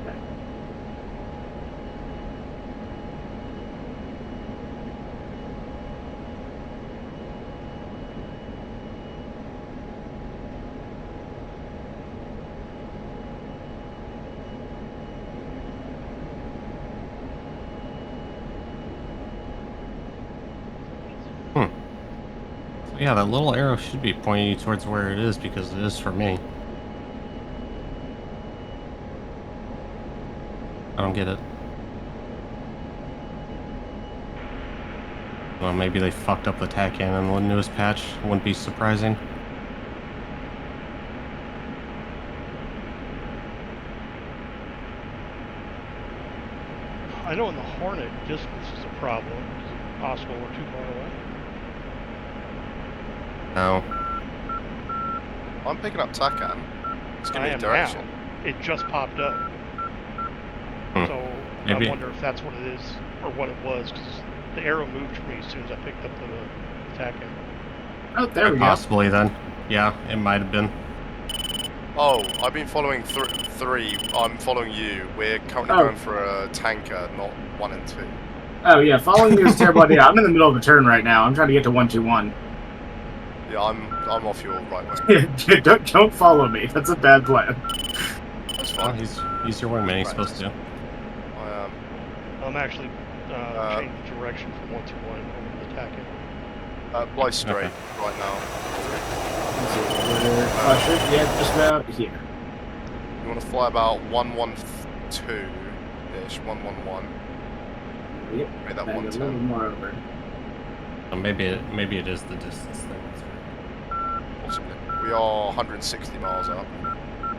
Speaker 2: Okay.
Speaker 1: So yeah, that little arrow should be pointing you towards where it is because it is for me. I don't get it. Well, maybe they fucked up the tack in the newest patch. Wouldn't be surprising.
Speaker 3: I know in the Hornet, distance is a problem. Is it possible we're too far away?
Speaker 1: No.
Speaker 5: I'm picking up Takan. It's giving
Speaker 3: I
Speaker 5: me
Speaker 3: am
Speaker 5: direction.
Speaker 3: now. It just popped up.
Speaker 1: Hmm.
Speaker 3: So
Speaker 1: Maybe.
Speaker 3: I wonder if that's what it is, or what it was, because the arrow moved for me as soon as I picked up the attack in.
Speaker 2: Oh, there we go.
Speaker 1: Possibly then. Yeah, it might have been.
Speaker 5: Oh, I've been following three. I'm following you. We're currently
Speaker 2: Oh.
Speaker 5: going for a tanker, not 1 and 2.
Speaker 2: Oh yeah, following you is a terrible idea. I'm in the middle of a turn right now. I'm trying to get to 121.
Speaker 5: Yeah, I'm off your right wing.
Speaker 2: don't follow me. That's a bad plan.
Speaker 5: That's
Speaker 1: Oh,
Speaker 5: fine.
Speaker 1: he's your wingman. He's supposed to.
Speaker 5: I am.
Speaker 3: I'm actually changing direction from 1 to 1 over the attack in.
Speaker 5: Fly straight
Speaker 1: Okay.
Speaker 5: right now.
Speaker 2: Yeah, just about here.
Speaker 5: You want to fly about 112-ish, 111.
Speaker 2: Yep.
Speaker 5: Make that
Speaker 2: Bang a little
Speaker 5: 110.
Speaker 2: more over.
Speaker 1: Maybe it is the distance thing.
Speaker 5: Possibly. We are 160 miles up.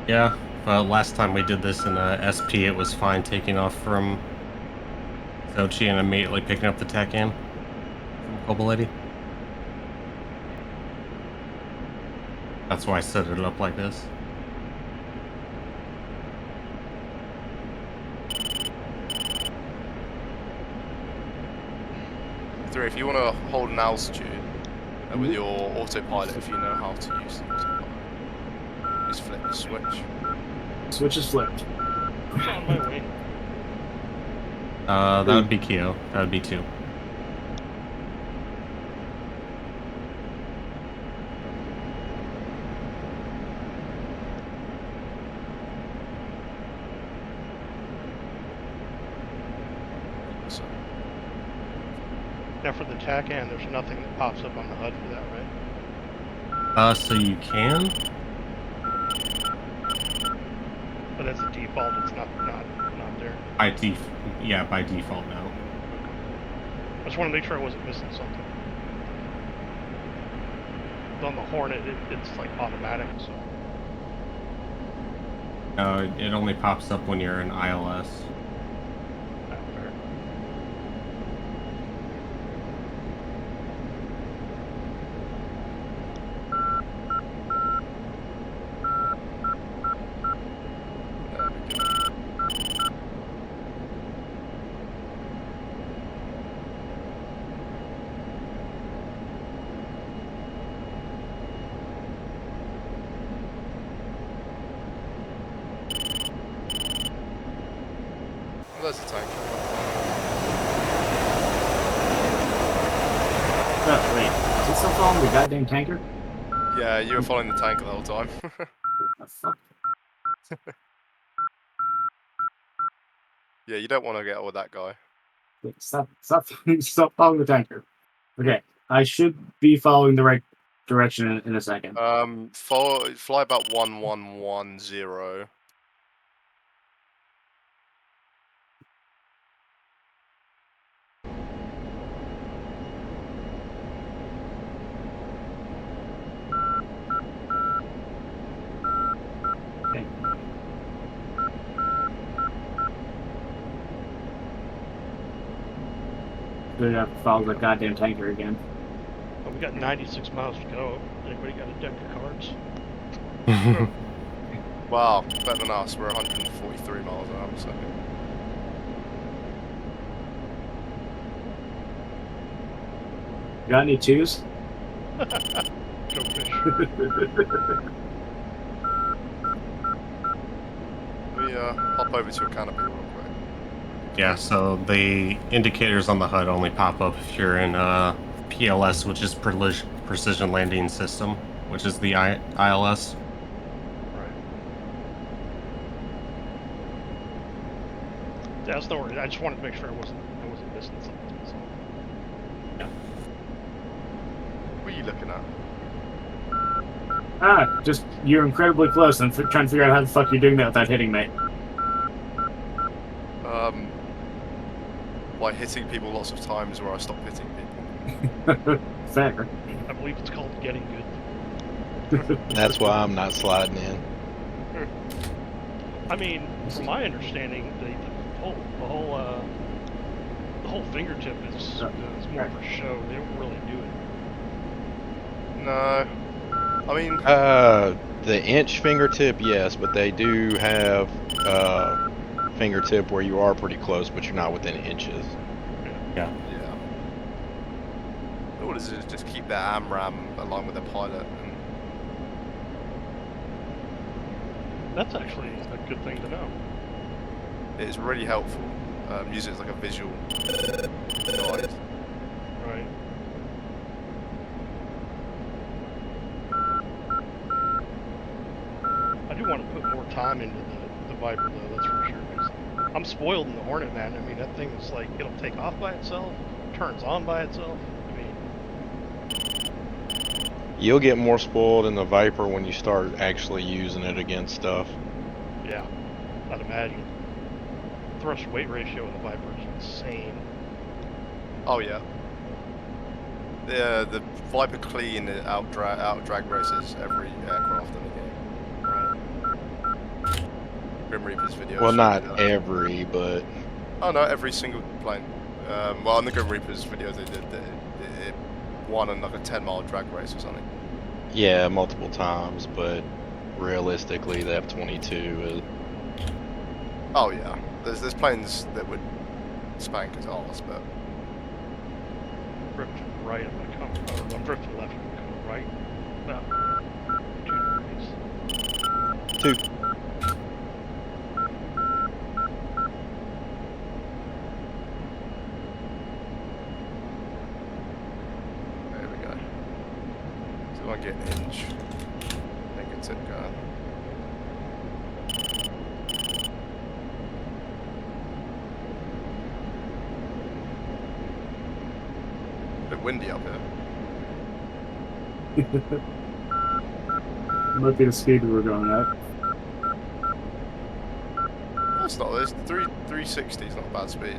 Speaker 1: Yeah. Last time we did this in SP, it was fine taking off from Sochi and immediately picking up the tack in from Kobalady. That's why I set it up like this.
Speaker 5: If you want to hold an altitude with your autopilot, if you know how to use the autopilot, just flip the switch.
Speaker 2: Switch is flipped.
Speaker 3: It's on my way.
Speaker 1: That would be Keo. That would be 2.
Speaker 5: So,
Speaker 3: Now for the attack in, there's nothing that pops up on the HUD for that, right?
Speaker 1: So you can?
Speaker 3: But as a default, it's not there.
Speaker 1: By default now.
Speaker 3: I just want to make sure I wasn't missing something. On the Hornet, it's like automatic, so.
Speaker 1: It only pops up when you're in ILS.
Speaker 3: Not fair.
Speaker 5: there's the tank.
Speaker 2: Oh, wait. Is it still following the goddamn tanker?
Speaker 5: Yeah, you were following the tanker the whole time.
Speaker 2: Oh, fuck.
Speaker 5: Yeah, you don't want to get with that guy.
Speaker 2: Wait, stop following the tanker. Okay, I should be following the right direction in a second.
Speaker 5: Fly about 1110.
Speaker 2: Okay. Good enough to follow the goddamn tanker again.
Speaker 3: But we got 96 miles to go. Anybody got a deck of cards?
Speaker 5: Wow, better than us. We're 143 miles an hour, so.
Speaker 2: Got any twos?
Speaker 3: Go fish.
Speaker 5: Let me hop over to a canopy real quick.
Speaker 1: Yeah, so the indicators on the HUD only pop up if you're in PLS, which is Precision Landing System, which is the ILS.
Speaker 3: Right. Yeah, that's no worries. I just wanted to make sure I wasn't missing something. So.
Speaker 5: What are you looking at?
Speaker 2: Just you're incredibly close. I'm trying to figure out how the fuck you're doing that without hitting me.
Speaker 5: By hitting people lots of times where I stop hitting people.
Speaker 2: Fair.
Speaker 3: I believe it's called getting good.
Speaker 6: That's why I'm not sliding in.
Speaker 3: I mean, from my understanding, the whole fingertip is more for show. They don't really do it.
Speaker 5: No. I mean...
Speaker 6: The inch fingertip, yes, but they do have fingertip where you are pretty close, but you're not within inches.
Speaker 1: Yeah.
Speaker 5: Yeah. All it is just keep their AMRAM along with their pilot. And
Speaker 3: That's actually a good thing to know.
Speaker 5: it is really helpful. Use it as like a visual guide.
Speaker 3: Right. I do want to put more time into the Viper though, that's for sure. 'Cause I'm spoiled in the Hornet, man. I mean, that thing is like, it'll take off by itself, turns on by itself. I mean,
Speaker 6: You'll get more spoiled in the Viper when you start actually using it against stuff.
Speaker 3: yeah, I'd imagine. Thrust weight ratio in the Viper is insane.
Speaker 5: Oh yeah. The Viper clean out drag races every aircraft in the game.
Speaker 3: Right.
Speaker 5: Grim Reaper's videos.
Speaker 6: Well, not every, but
Speaker 5: Oh no, every single plane. Well, in the Grim Reaper's videos they did it won on like a 10-mile drag race or something.
Speaker 6: yeah, multiple times. But realistically, the F-22 is.
Speaker 5: Oh yeah, there's planes that would spank his arse, but
Speaker 3: Drifting right, I'm gonna come. Or I'm drifting left, I'm gonna come right. About 2 degrees.
Speaker 6: 2.
Speaker 5: there we go. So I get an inch. Negative going. A bit windy up here.
Speaker 2: Might be the speed we were going at.
Speaker 5: That's not. There's 360 is not a bad speed.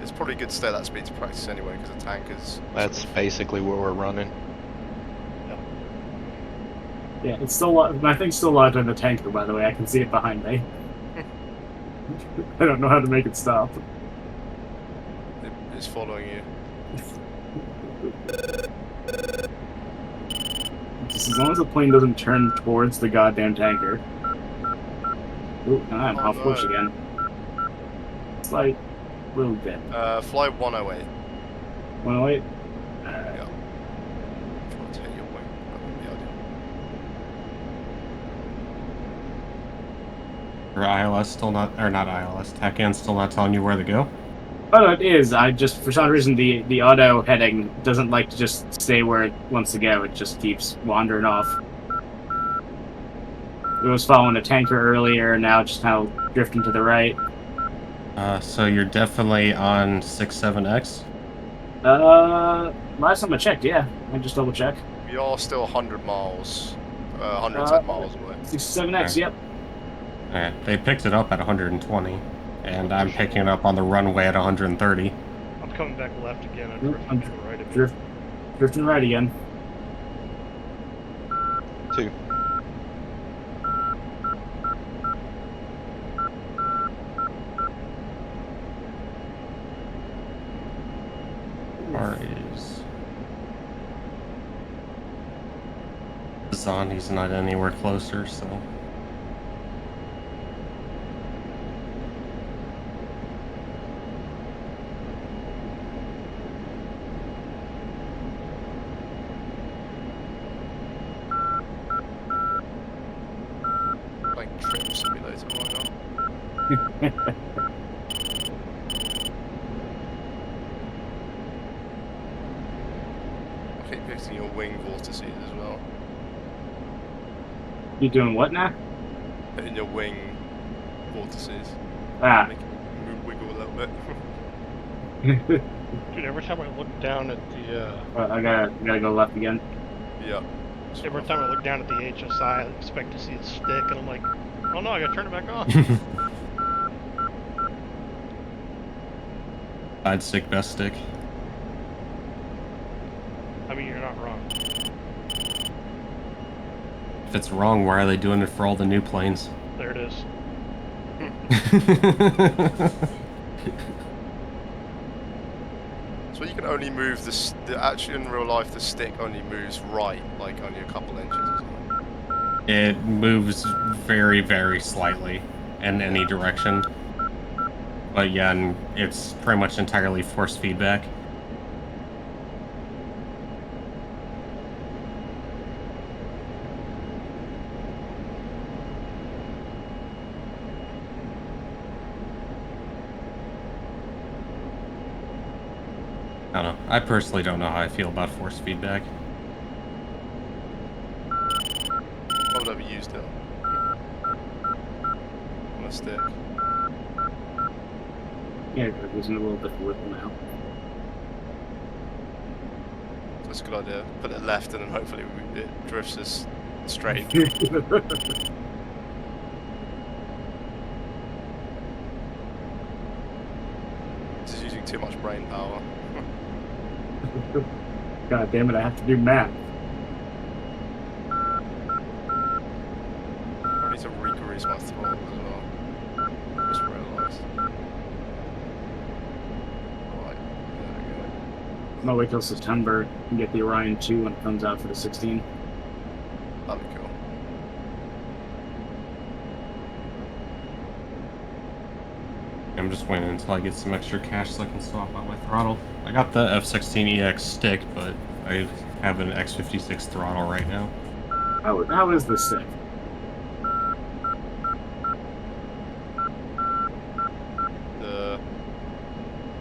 Speaker 5: It's probably good to stay at that speed to practice anyway, because the tank is.
Speaker 6: That's basically what we're running.
Speaker 2: Yeah, it's still my thing's still locked on the tanker. By the way, I can see it behind me. I don't know how to make it stop.
Speaker 5: It's following you.
Speaker 2: Just as long as the plane doesn't turn towards the goddamn tanker. Ooh, I'm off course again. It's like a little bit.
Speaker 5: Fly 108.
Speaker 2: 108?
Speaker 5: Yeah. Try to hit your wing. That would be ideal.
Speaker 1: Or ILS still not, or not ILS, TACAN still not telling you where to go?
Speaker 2: Oh no, it is. I just, for some reason, the auto heading doesn't like to just stay where it wants to go. It just keeps wandering off. It was following a tanker earlier, and now just now drifting to the right.
Speaker 1: So you're definitely on 67X?
Speaker 2: Last time I checked, yeah. I just double check.
Speaker 5: We are still 100 miles, 110 miles away.
Speaker 2: 67X, yep.
Speaker 1: Okay. They picked it up at 120, and I'm picking it up on the runway at 130.
Speaker 3: I'm coming back left again.
Speaker 2: I'm
Speaker 3: I'm drifting to the right of it.
Speaker 2: Drifting right again.
Speaker 6: 2.
Speaker 1: Or is... lights on. He's not anywhere closer, so.
Speaker 5: Like Trim Simulator, why not? I keep hitting your wing vortices as well.
Speaker 2: You doing what now?
Speaker 5: Hitting your wing vortices.
Speaker 2: Ah.
Speaker 5: Make it wiggle a little bit.
Speaker 3: Dude, every time I look down at the
Speaker 2: I gotta go left again.
Speaker 5: Yeah.
Speaker 3: every time I look down at the HSI, I expect to see it stick, and I'm like, oh no, I gotta turn it back on.
Speaker 1: Side stick, best stick.
Speaker 3: I mean, you're not wrong.
Speaker 1: If it's wrong, why are they doing it for all the new planes?
Speaker 3: There it is.
Speaker 5: So you can only move actually in real life the stick only moves right, like only a couple inches or something.
Speaker 1: It moves very, very slightly in any direction. But yeah, and it's pretty much entirely force feedback. I don't know. I personally don't know how I feel about force feedback.
Speaker 5: I've never used it on a stick.
Speaker 2: Yeah, it was in a little bit of wiggle now.
Speaker 5: That's a good idea. Put it left and then hopefully it drifts us straight. This is using too much brain power.
Speaker 2: God damn it, I have to do math.
Speaker 5: I need to re-grease my throttle as well. I just realised. Right, there we go.
Speaker 2: I'm gonna wait till September and get the Orion 2 when it comes out for the 16.
Speaker 5: That'd be cool.
Speaker 1: I'm just waiting until I get some extra cash so I can swap out my throttle. I got the F-16EX stick, but I have an X56 throttle right now.
Speaker 2: How is this stick?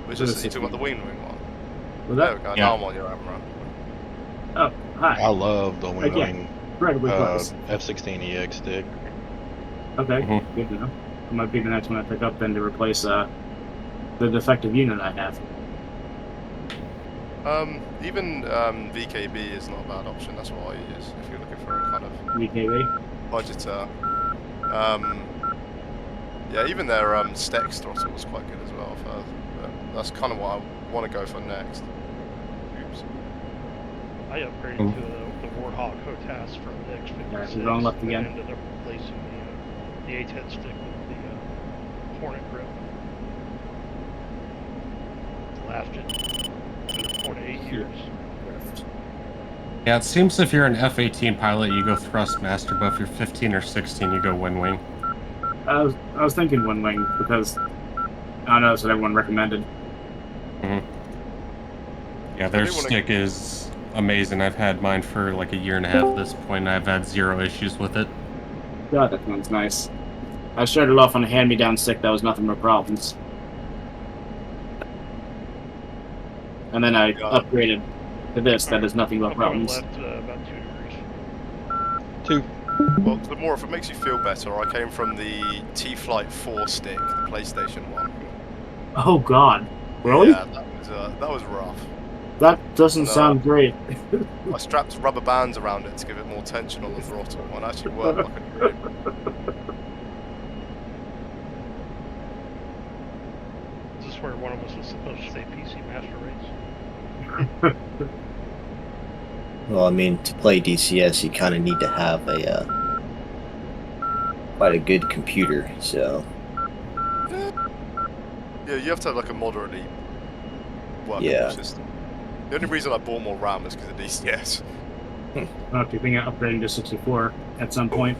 Speaker 5: Which is you talking about the wing one?
Speaker 2: Was
Speaker 5: There
Speaker 2: that?
Speaker 5: we go.
Speaker 1: Yeah.
Speaker 5: Now I'm on your camera.
Speaker 2: Oh, hi.
Speaker 6: I love the wing wing
Speaker 2: Incredibly close.
Speaker 6: F-16EX stick.
Speaker 2: Okay,
Speaker 1: Mhm.
Speaker 2: good to know. It might be the next one I pick up then to replace the defective unit I have.
Speaker 5: Even VKB is not a bad option. That's what I use if you're looking for a kind of
Speaker 2: VKB.
Speaker 5: budgeter. Yeah, even their Stex throttle was quite good as well. But that's kind of what I want to go for next. Oops.
Speaker 3: I upgraded to the Warthog HOTAS from the X56.
Speaker 2: Alright, we're going left again.
Speaker 3: And ended up replacing the 8-head stick with the Hornet grip. Lasted 4 to 8 years.
Speaker 1: Yeah, it seems if you're an F-18 pilot, you go thrustmaster, but if you're 15 or 16, you go wind wing.
Speaker 2: I was thinking one wing because I don't know, that's what everyone recommended.
Speaker 1: Yeah, their stick is amazing. I've had mine for like a year and a half at this point, and I've had 0 issues with it.
Speaker 2: God, that sounds nice. I started off on a hand-me-down stick that was nothing but problems. And then I upgraded to this that is nothing but
Speaker 3: I'm going
Speaker 2: problems.
Speaker 3: left about 2 degrees.
Speaker 6: 2.
Speaker 5: Well, the more if it makes you feel better, I came from the T-Flight 4 stick, the PlayStation one.
Speaker 2: Oh God, really?
Speaker 5: Yeah, that was rough.
Speaker 2: That doesn't sound great.
Speaker 5: I strapped rubber bands around it to give it more tension on the throttle, and it actually worked like a dream.
Speaker 3: Is this where one of us was supposed to say PC Master Race?
Speaker 8: Well, I mean, to play DCS, you kind of need to have a quite a good computer. So
Speaker 5: Yeah, you have to have like a moderately workable
Speaker 8: Yeah.
Speaker 5: system. The only reason I bought more RAM is because of DCS.
Speaker 2: I'll have to think of upgrading to 64 at some point.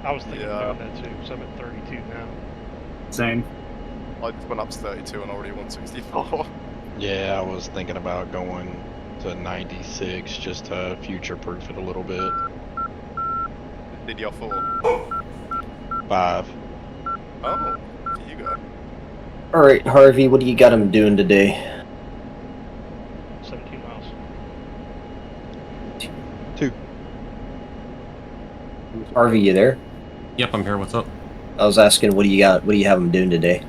Speaker 3: I was thinking
Speaker 5: Yeah.
Speaker 3: of doing that too, so I'm at 32 now.
Speaker 2: Same.
Speaker 5: I went up to 32 and already won 64.
Speaker 6: Yeah, I was thinking about going to 96 just to future-proof it a little bit.
Speaker 5: DDR4.
Speaker 6: 5.
Speaker 5: Oh, here you go.
Speaker 8: All right, Harvey, what do you got him doing today?
Speaker 3: 17 miles.
Speaker 6: 2.
Speaker 8: Harvey, you there?
Speaker 1: Yep, I'm here. What's up?
Speaker 8: I was asking, what do you got? What do you have him doing today?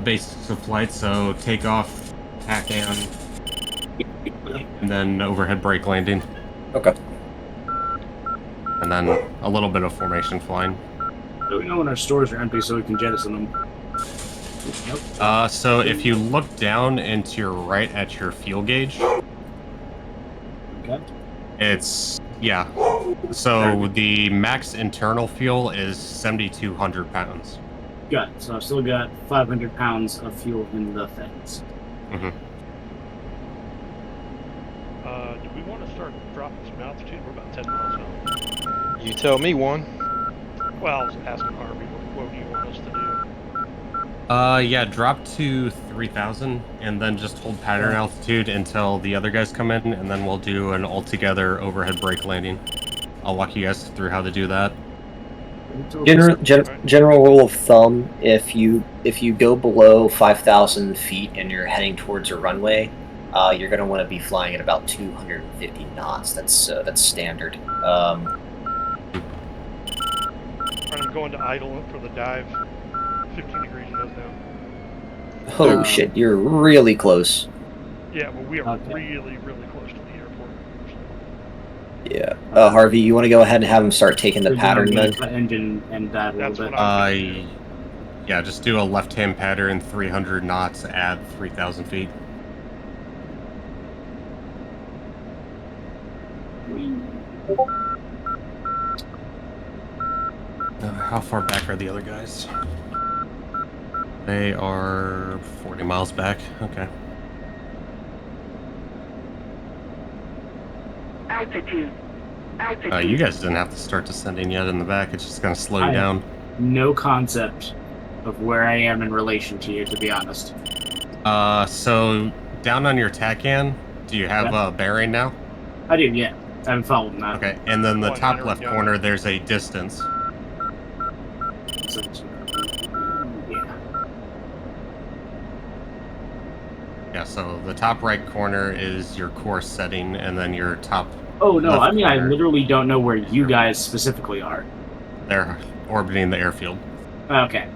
Speaker 1: Basics of flight, so takeoff, TACAN, and then overhead brake landing,
Speaker 8: Okay.
Speaker 1: and then a little bit of formation flying.
Speaker 2: Do we know when our stores are empty so we can jettison them? Nope.
Speaker 1: So if you look down into your right at your fuel gauge,
Speaker 2: Okay.
Speaker 1: it's, yeah. So the max internal fuel is 7,200 pounds.
Speaker 2: Got it. So I've still got 500 pounds of fuel in the things.
Speaker 1: Mm-hmm.
Speaker 3: Do we want to start dropping some altitude? We're about 10 miles out.
Speaker 6: You tell me one.
Speaker 3: Well, I was asking Harvey, what do you want us to do?
Speaker 1: Yeah, drop to 3,000 and then just hold pattern altitude until the other guys come in, and then we'll do an all-together overhead brake landing. I'll walk you guys through how to do that.
Speaker 8: General rule of thumb: if you go below 5,000 feet and you're heading towards a runway, you're going to want to be flying at about 250 knots. That's standard.
Speaker 3: Alright, I'm going to idle for the dive. 15 degrees nose down.
Speaker 8: Oh shit, you're really close.
Speaker 3: Yeah, well, we are
Speaker 2: Okay.
Speaker 3: really, really close to the airport.
Speaker 8: Yeah. Harvey, you want to go ahead and have him start taking the
Speaker 2: We're
Speaker 8: pattern
Speaker 2: gonna
Speaker 8: then?
Speaker 2: cut engine and dive a
Speaker 3: That's
Speaker 2: little bit.
Speaker 3: what I'm thinking.
Speaker 1: Yeah, just do a left-hand pattern, 300 knots, add 3,000 feet. How far back are the other guys? They are 40 miles back. Okay.
Speaker 7: Altitude.
Speaker 1: You guys didn't have to start descending yet in the back. It's just going to slow you
Speaker 2: I-
Speaker 1: down.
Speaker 2: No concept of where I am in relation to you, to be honest.
Speaker 1: So down on your TACAN, do you have a bearing now?
Speaker 2: I do, yeah. I haven't followed that.
Speaker 1: Okay, and then the
Speaker 3: One
Speaker 1: top
Speaker 3: entering
Speaker 1: left
Speaker 3: down.
Speaker 1: corner, there's a distance.
Speaker 2: So, yeah.
Speaker 1: Yeah, so the top right corner is your course setting, and then your top...
Speaker 2: Oh, no,
Speaker 1: left
Speaker 2: I mean, I
Speaker 1: corner,
Speaker 2: literally don't know where you guys specifically are.
Speaker 1: they're orbiting the airfield.
Speaker 2: Okay.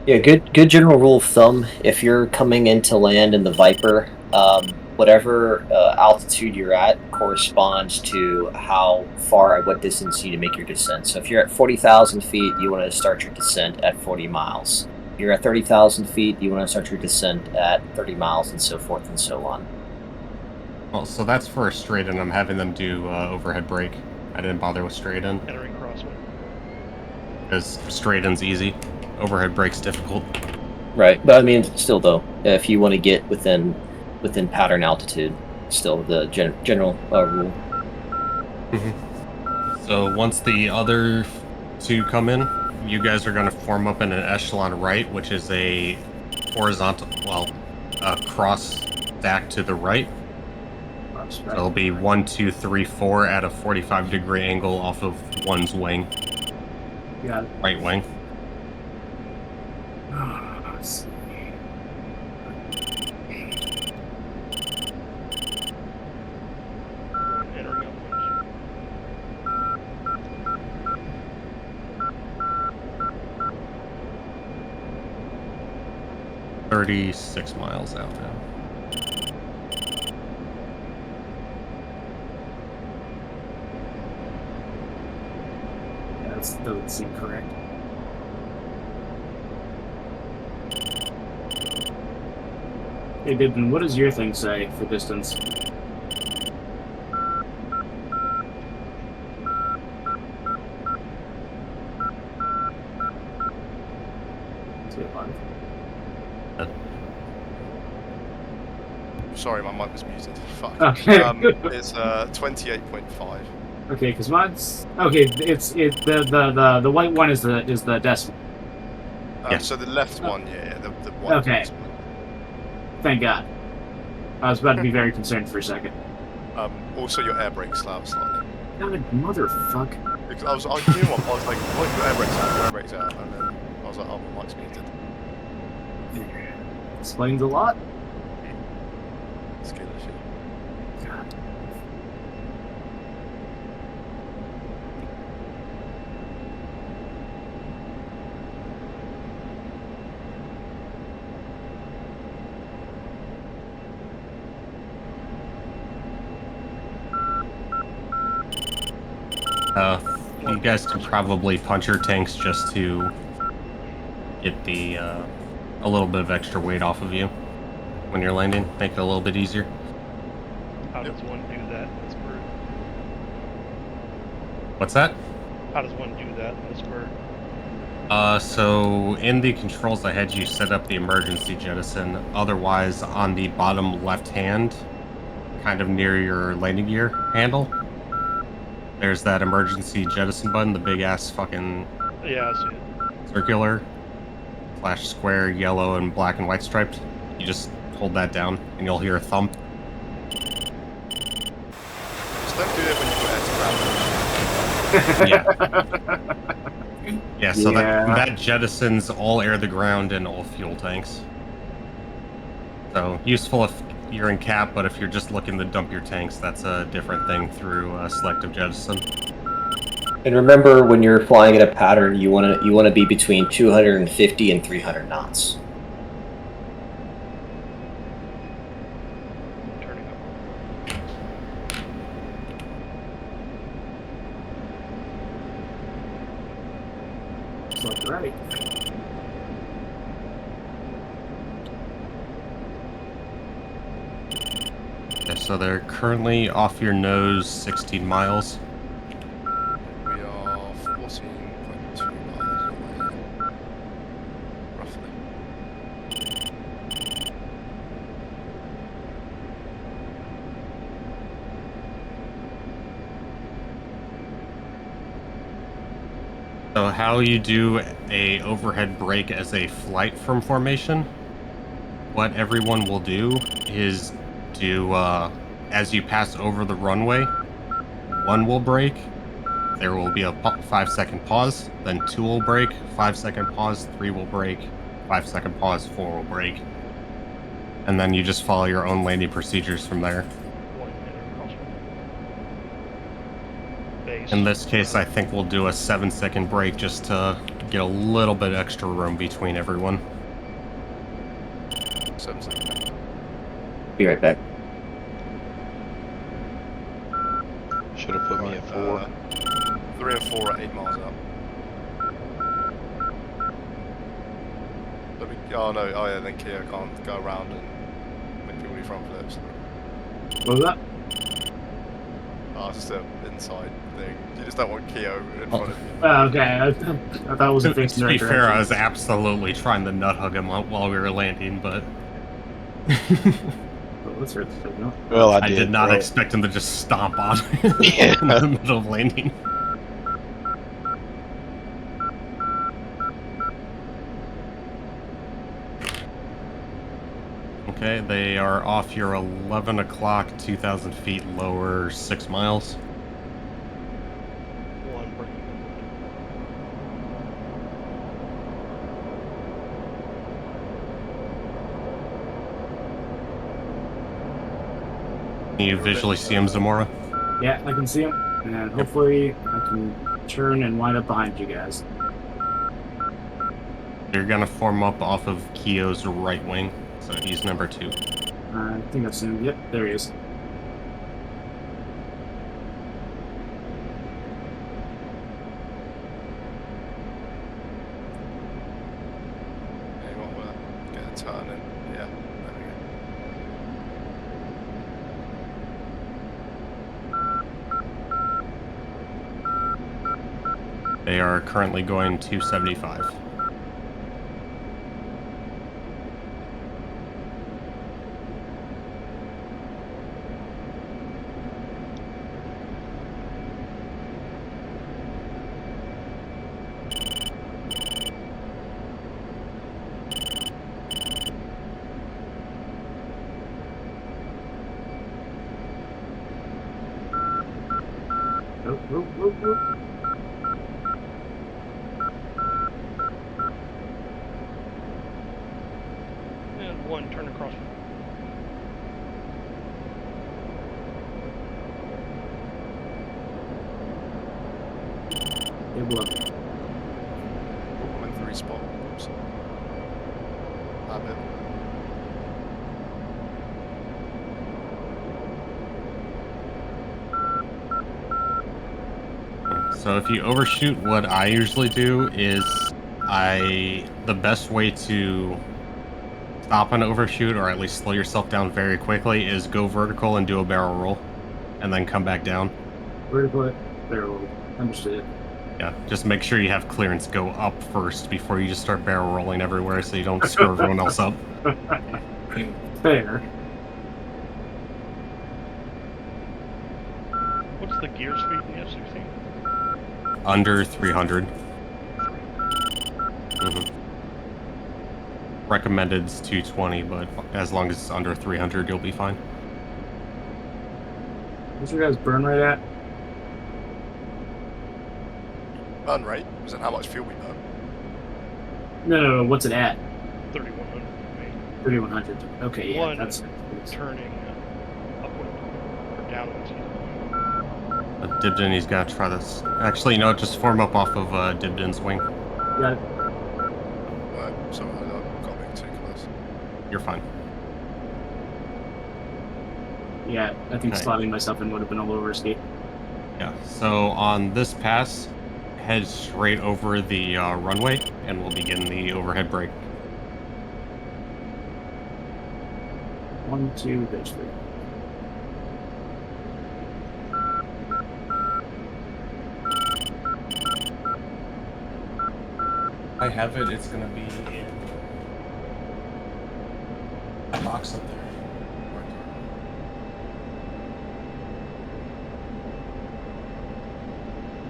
Speaker 8: Yeah, good general rule of thumb: if you're coming into land in the Viper, whatever altitude you're at corresponds to how far, what distance you need to make your descent. So if you're at 40,000 feet, you want to start your descent at 40 miles. If you're at 30,000 feet, you want to start your descent at 30 miles, and so forth and so on.
Speaker 1: Well, so that's for a straight in. I'm having them do overhead brake. I didn't bother with straight in,
Speaker 3: Entering crosswind.
Speaker 1: because straight in's easy. Overhead brake's difficult.
Speaker 8: Right, but I mean, still though, if you want to get within pattern altitude, still the general rule.
Speaker 1: So once the other two come in, you guys are going to form up in an echelon right, which is a horizontal, well, a cross stack to the right. So it'll be 1, 2, 3, 4 at a 45-degree angle off of one's wing,
Speaker 2: Got it.
Speaker 1: right wing.
Speaker 2: Let's see.
Speaker 3: Entering upwind.
Speaker 1: 36 miles out now.
Speaker 2: Yeah, that doesn't seem correct. Hey, Dibden, what does your thing say for distance?
Speaker 5: sorry, my mic was muted. Fuck.
Speaker 2: Okay.
Speaker 5: It's 28.5.
Speaker 2: Okay, because mine's okay. The white one is the decimal.
Speaker 1: Yes.
Speaker 5: So the left one, yeah, the white
Speaker 2: Okay.
Speaker 5: decimal.
Speaker 2: Thank God. I was about to be very concerned for a second.
Speaker 5: Also your air brakes out slightly.
Speaker 2: God, motherfuck.
Speaker 5: Because I knew I was like, what, your air brakes out, and then I was like, oh, my mic's muted.
Speaker 2: Explains a lot.
Speaker 5: Skill issue.
Speaker 2: God.
Speaker 1: You guys can probably punch your tanks just to get the a little bit of extra weight off of you when you're landing. Make it a little bit easier.
Speaker 3: How does one do that in this bird?
Speaker 1: What's that?
Speaker 3: How does one do that in this bird?
Speaker 1: So in the controls I had you set up the emergency jettison. Otherwise, on the bottom left hand, kind of near your landing gear handle, there's that emergency jettison button, the big ass fucking
Speaker 3: Yeah, I see it.
Speaker 1: circular / square, yellow and black and white striped. You just hold that down and you'll hear a thump.
Speaker 5: Just don't do it when you put air to ground.
Speaker 1: Yeah, so
Speaker 2: Yeah.
Speaker 1: that jettisons all air to the ground and all fuel tanks. So useful if you're in cap, but if you're just looking to dump your tanks, that's a different thing through selective jettison.
Speaker 8: And remember, when you're flying in a pattern, you want to be between 250 and 300 knots.
Speaker 3: Turning up.
Speaker 2: Select right.
Speaker 1: Yeah, so they're currently off your nose 16 miles.
Speaker 5: We are 14.2 miles away. Roughly.
Speaker 1: So how you do a overhead brake as a flight from formation, what everyone will do is do, as you pass over the runway, 1 will brake, there will be a 5-second pause, then 2 will brake, 5-second pause, 3 will brake, 5-second pause, 4 will brake. And then you just follow your own landing procedures from there.
Speaker 3: 1 minute crosswind. Base.
Speaker 1: In this case, I think we'll do a 7-second break just to get a little bit extra room between everyone.
Speaker 5: 7 seconds.
Speaker 8: Be right back.
Speaker 6: Should have put me at 4.
Speaker 5: 3 and 4 are 8 miles out. Oh no, oh yeah, then Kia can't go around and make people do front flips.
Speaker 2: What was that?
Speaker 5: Oh, it's just an inside thing. You just don't want Kia in front of you.
Speaker 2: Okay, I thought it was
Speaker 1: To
Speaker 2: facing the
Speaker 1: be
Speaker 2: right
Speaker 1: fair, I
Speaker 2: direction.
Speaker 1: was absolutely trying to nut hug him while we were landing, but
Speaker 2: Well, let's hear the signal.
Speaker 6: Well, I
Speaker 1: I
Speaker 6: did,
Speaker 1: did not
Speaker 6: bro.
Speaker 1: expect him to just stomp on
Speaker 6: Yeah.
Speaker 1: in the middle of landing. Okay, they are off your 11 o'clock, 2,000 feet lower, 6 miles.
Speaker 3: 1 breaking
Speaker 1: Can you visually see him, Zamora?
Speaker 2: Yeah, I can see him, and hopefully I can turn and wind up behind you guys.
Speaker 1: You're gonna form up off of Keo's right wing, so he's number 2.
Speaker 2: I think I've seen him. Yep, there he is.
Speaker 5: Yeah, you want to get a turn in. Yeah, there we go.
Speaker 1: They are currently going 275.
Speaker 3: turn across.
Speaker 2: Good luck.
Speaker 5: I'm in 3 spot. Oops. Habit.
Speaker 1: So if you overshoot, what I usually do is the best way to stop an overshoot, or at least slow yourself down very quickly, is go vertical and do a barrel roll, and then come back down.
Speaker 2: Vertical barrel. Understood.
Speaker 1: Yeah, just make sure you have clearance go up first before you just start barrel rolling everywhere, so you don't screw everyone else up.
Speaker 2: Fair.
Speaker 3: What's the gear speed in the F-16?
Speaker 1: Under 300. Recommended is 220, but as long as it's under 300, you'll be fine.
Speaker 2: What's your guys' burn rate at?
Speaker 5: Burn rate? Was it how much fuel we burn?
Speaker 2: No. What's it at?
Speaker 3: 3100.
Speaker 2: 3100. Okay, yeah,
Speaker 3: One
Speaker 2: that's
Speaker 3: turning upwind or downwind.
Speaker 1: Dibden, he's got to try this. Actually, no, just form up off of Dibden's wing.
Speaker 2: got it.
Speaker 5: Right, sorry, I got a bit too close.
Speaker 1: You're fine.
Speaker 2: Yeah, I think
Speaker 1: Okay.
Speaker 2: slotting myself in would have been a little risky.
Speaker 1: Yeah, so on this pass, head straight over the runway, and we'll begin the overhead brake.
Speaker 2: 1, 2, there's 3.
Speaker 1: I have it, it's going to be in that box up there.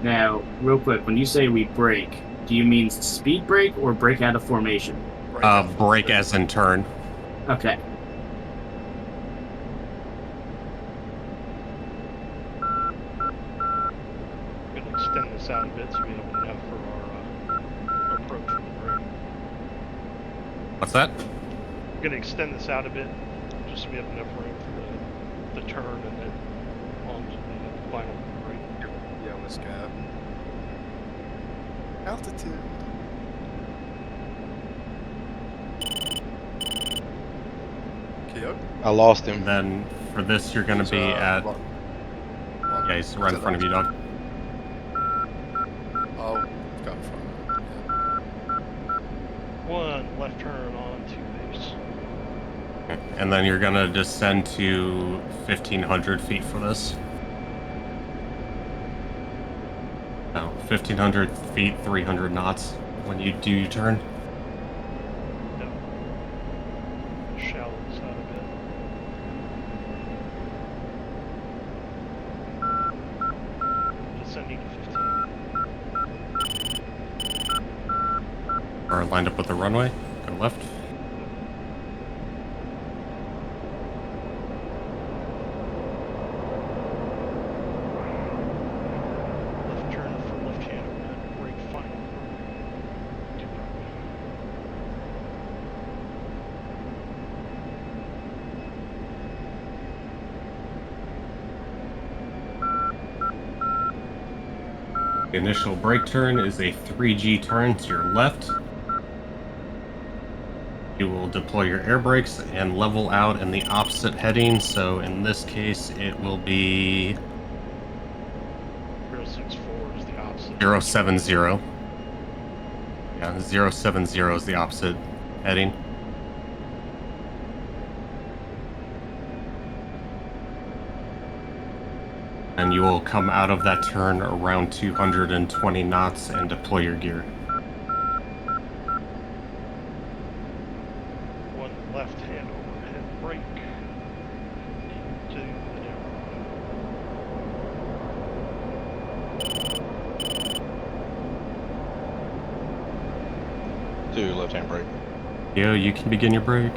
Speaker 2: Now, real quick, when you say we brake, do you mean speed brake or brake out of formation?
Speaker 1: Brake as in turn.
Speaker 2: Okay.
Speaker 3: We're gonna extend this out a bit so we have enough for our approach from the brake.
Speaker 1: What's that?
Speaker 3: We're gonna extend this out a bit just so we have enough room for the turn and then onto the final brake.
Speaker 5: Yeah, we're scared. Altitude. Keo?
Speaker 6: I lost him.
Speaker 1: And then for this, you're going to be at... Yeah, he's right in front of you, dog.
Speaker 5: I'll go in front. Yeah.
Speaker 3: One left turn on to base.
Speaker 1: And then you're going to descend to 1,500 feet for this. No, 1,500 feet, 300 knots when you do your turn.
Speaker 3: No. Shallow this out a bit. Descending to 15.
Speaker 1: Are lined up with the runway. Go left.
Speaker 3: Left turn for left hand overhead brake final. Do
Speaker 1: The initial brake turn is a 3G turn to your left. You will deploy your air brakes and level out in the opposite heading. So in this case, it will be
Speaker 3: 064 is the opposite.
Speaker 1: 070. Yeah, 070 is the opposite heading. And you will come out of that turn around 220 knots and deploy your gear.
Speaker 3: One left hand overhead brake into the down.
Speaker 6: Two left hand brake.
Speaker 1: Yo, you can begin your brake.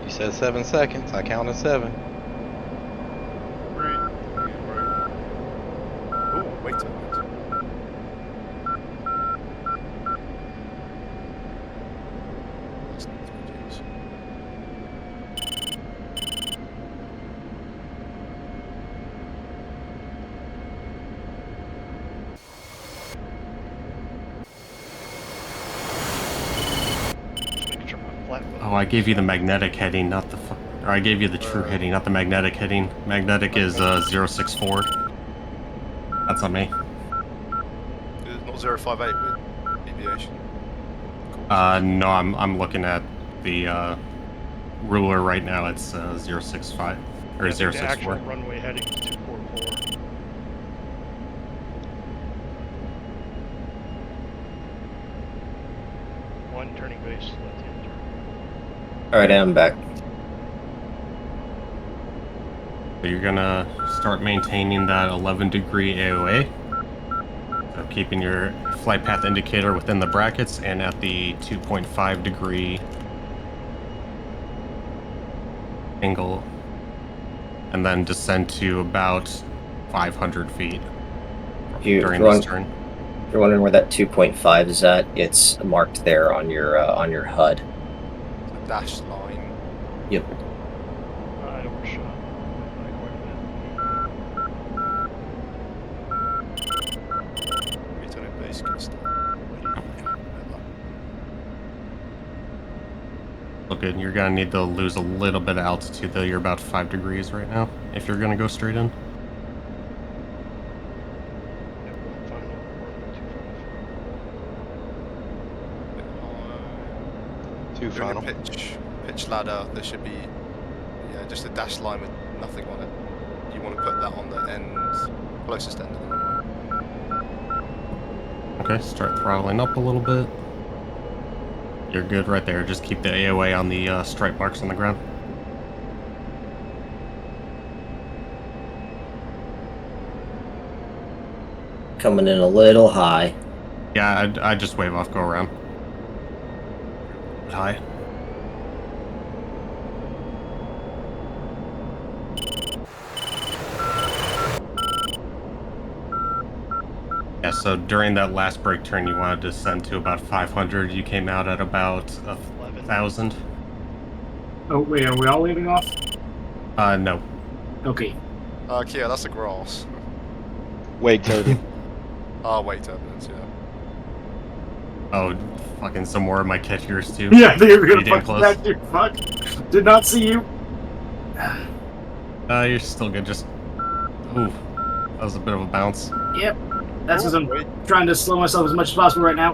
Speaker 6: You said 7 seconds. I counted 7.
Speaker 5: Right. Oh, wait a minute. That's not 3Gs.
Speaker 1: Oh, I gave you the magnetic heading, not the or I gave you the true heading, not the magnetic heading. Magnetic is 064. That's on me.
Speaker 5: It's not 058 with deviation.
Speaker 1: No, I'm looking at the ruler right now. It's 065 or
Speaker 3: I think the
Speaker 1: 064.
Speaker 3: actual runway heading is 244. One turning base, left-hand turn.
Speaker 8: All right, I'm back.
Speaker 1: So you're gonna start maintaining that 11-degree AOA. So keeping your flight path indicator within the brackets and at the 2.5 degree angle, and then descend to about 500 feet during this turn.
Speaker 8: If you're wondering where that 2.5 is at, it's marked there on your HUD.
Speaker 5: The dashed line.
Speaker 8: Yep.
Speaker 3: I overshot by quite a bit.
Speaker 5: Returning base can start.
Speaker 1: Look good. You're gonna need to lose a little bit of altitude though. You're about 5 degrees right now if you're gonna go straight in.
Speaker 6: Two
Speaker 5: During
Speaker 6: final.
Speaker 5: the pitch ladder, there should be just a dashed line with nothing on it. You want to put that on the end, closest end of the runway.
Speaker 1: Okay, start throttling up a little bit. You're good right there. Just keep the AOA on the stripe marks on the ground.
Speaker 8: Coming in a little high.
Speaker 1: Yeah, I'd just wave off, go around. High. Yeah, so during that last break turn, you wanted to descend to about 500. You came out at about 1,000.
Speaker 2: Oh, wait, are we all leaving off?
Speaker 1: No.
Speaker 2: Okay.
Speaker 5: Kia, that's the grass.
Speaker 6: Wake turbine.
Speaker 5: Wait, turbulence, yeah.
Speaker 1: Oh, fucking some more of my catchers too.
Speaker 2: Yeah, they were gonna
Speaker 1: Pretty damn
Speaker 2: fuck
Speaker 1: close.
Speaker 2: that dude. Fuck. Did not see you.
Speaker 1: You're still good. Just, ooh, that was a bit of a bounce.
Speaker 2: Yep. That's because I'm trying to slow myself as much as possible right now.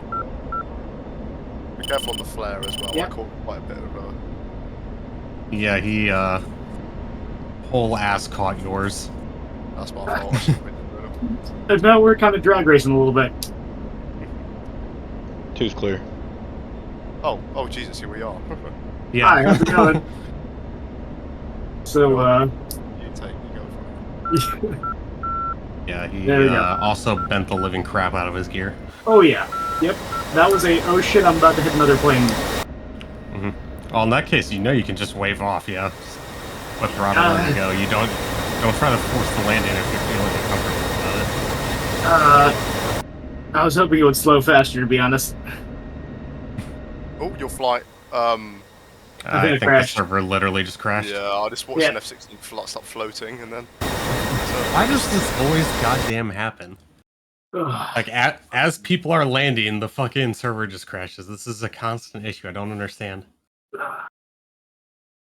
Speaker 5: Be careful on the flare as well.
Speaker 2: Yep.
Speaker 5: I caught quite a bit of
Speaker 1: Yeah, he whole ass caught yours.
Speaker 5: that's my fault. I should've been doing it.
Speaker 2: And now we're kind of drag racing a little bit.
Speaker 6: Two's clear.
Speaker 5: Oh, Jesus, here we are.
Speaker 1: Yeah.
Speaker 2: Hi, how's it going? So,
Speaker 5: You go for it.
Speaker 1: Yeah, he
Speaker 2: There we go.
Speaker 1: also bent the living crap out of his gear.
Speaker 2: oh yeah. Yep. That was a, oh shit, I'm about to hit another plane.
Speaker 1: Well, in that case, you can just wave off, yeah. Just put throttle and go. You don't try to force the landing if you're feeling uncomfortable about it.
Speaker 2: I was hoping it would slow faster, to be honest.
Speaker 5: Oh, your flight.
Speaker 1: I think the
Speaker 2: crashed.
Speaker 1: server literally just crashed.
Speaker 5: Yeah, I just watched
Speaker 2: Yeah.
Speaker 5: an F-16 start floating and then.
Speaker 1: Why does this always goddamn happen?
Speaker 2: Ugh.
Speaker 1: Like, as people are landing, the fucking server just crashes. This is a constant issue. I don't understand.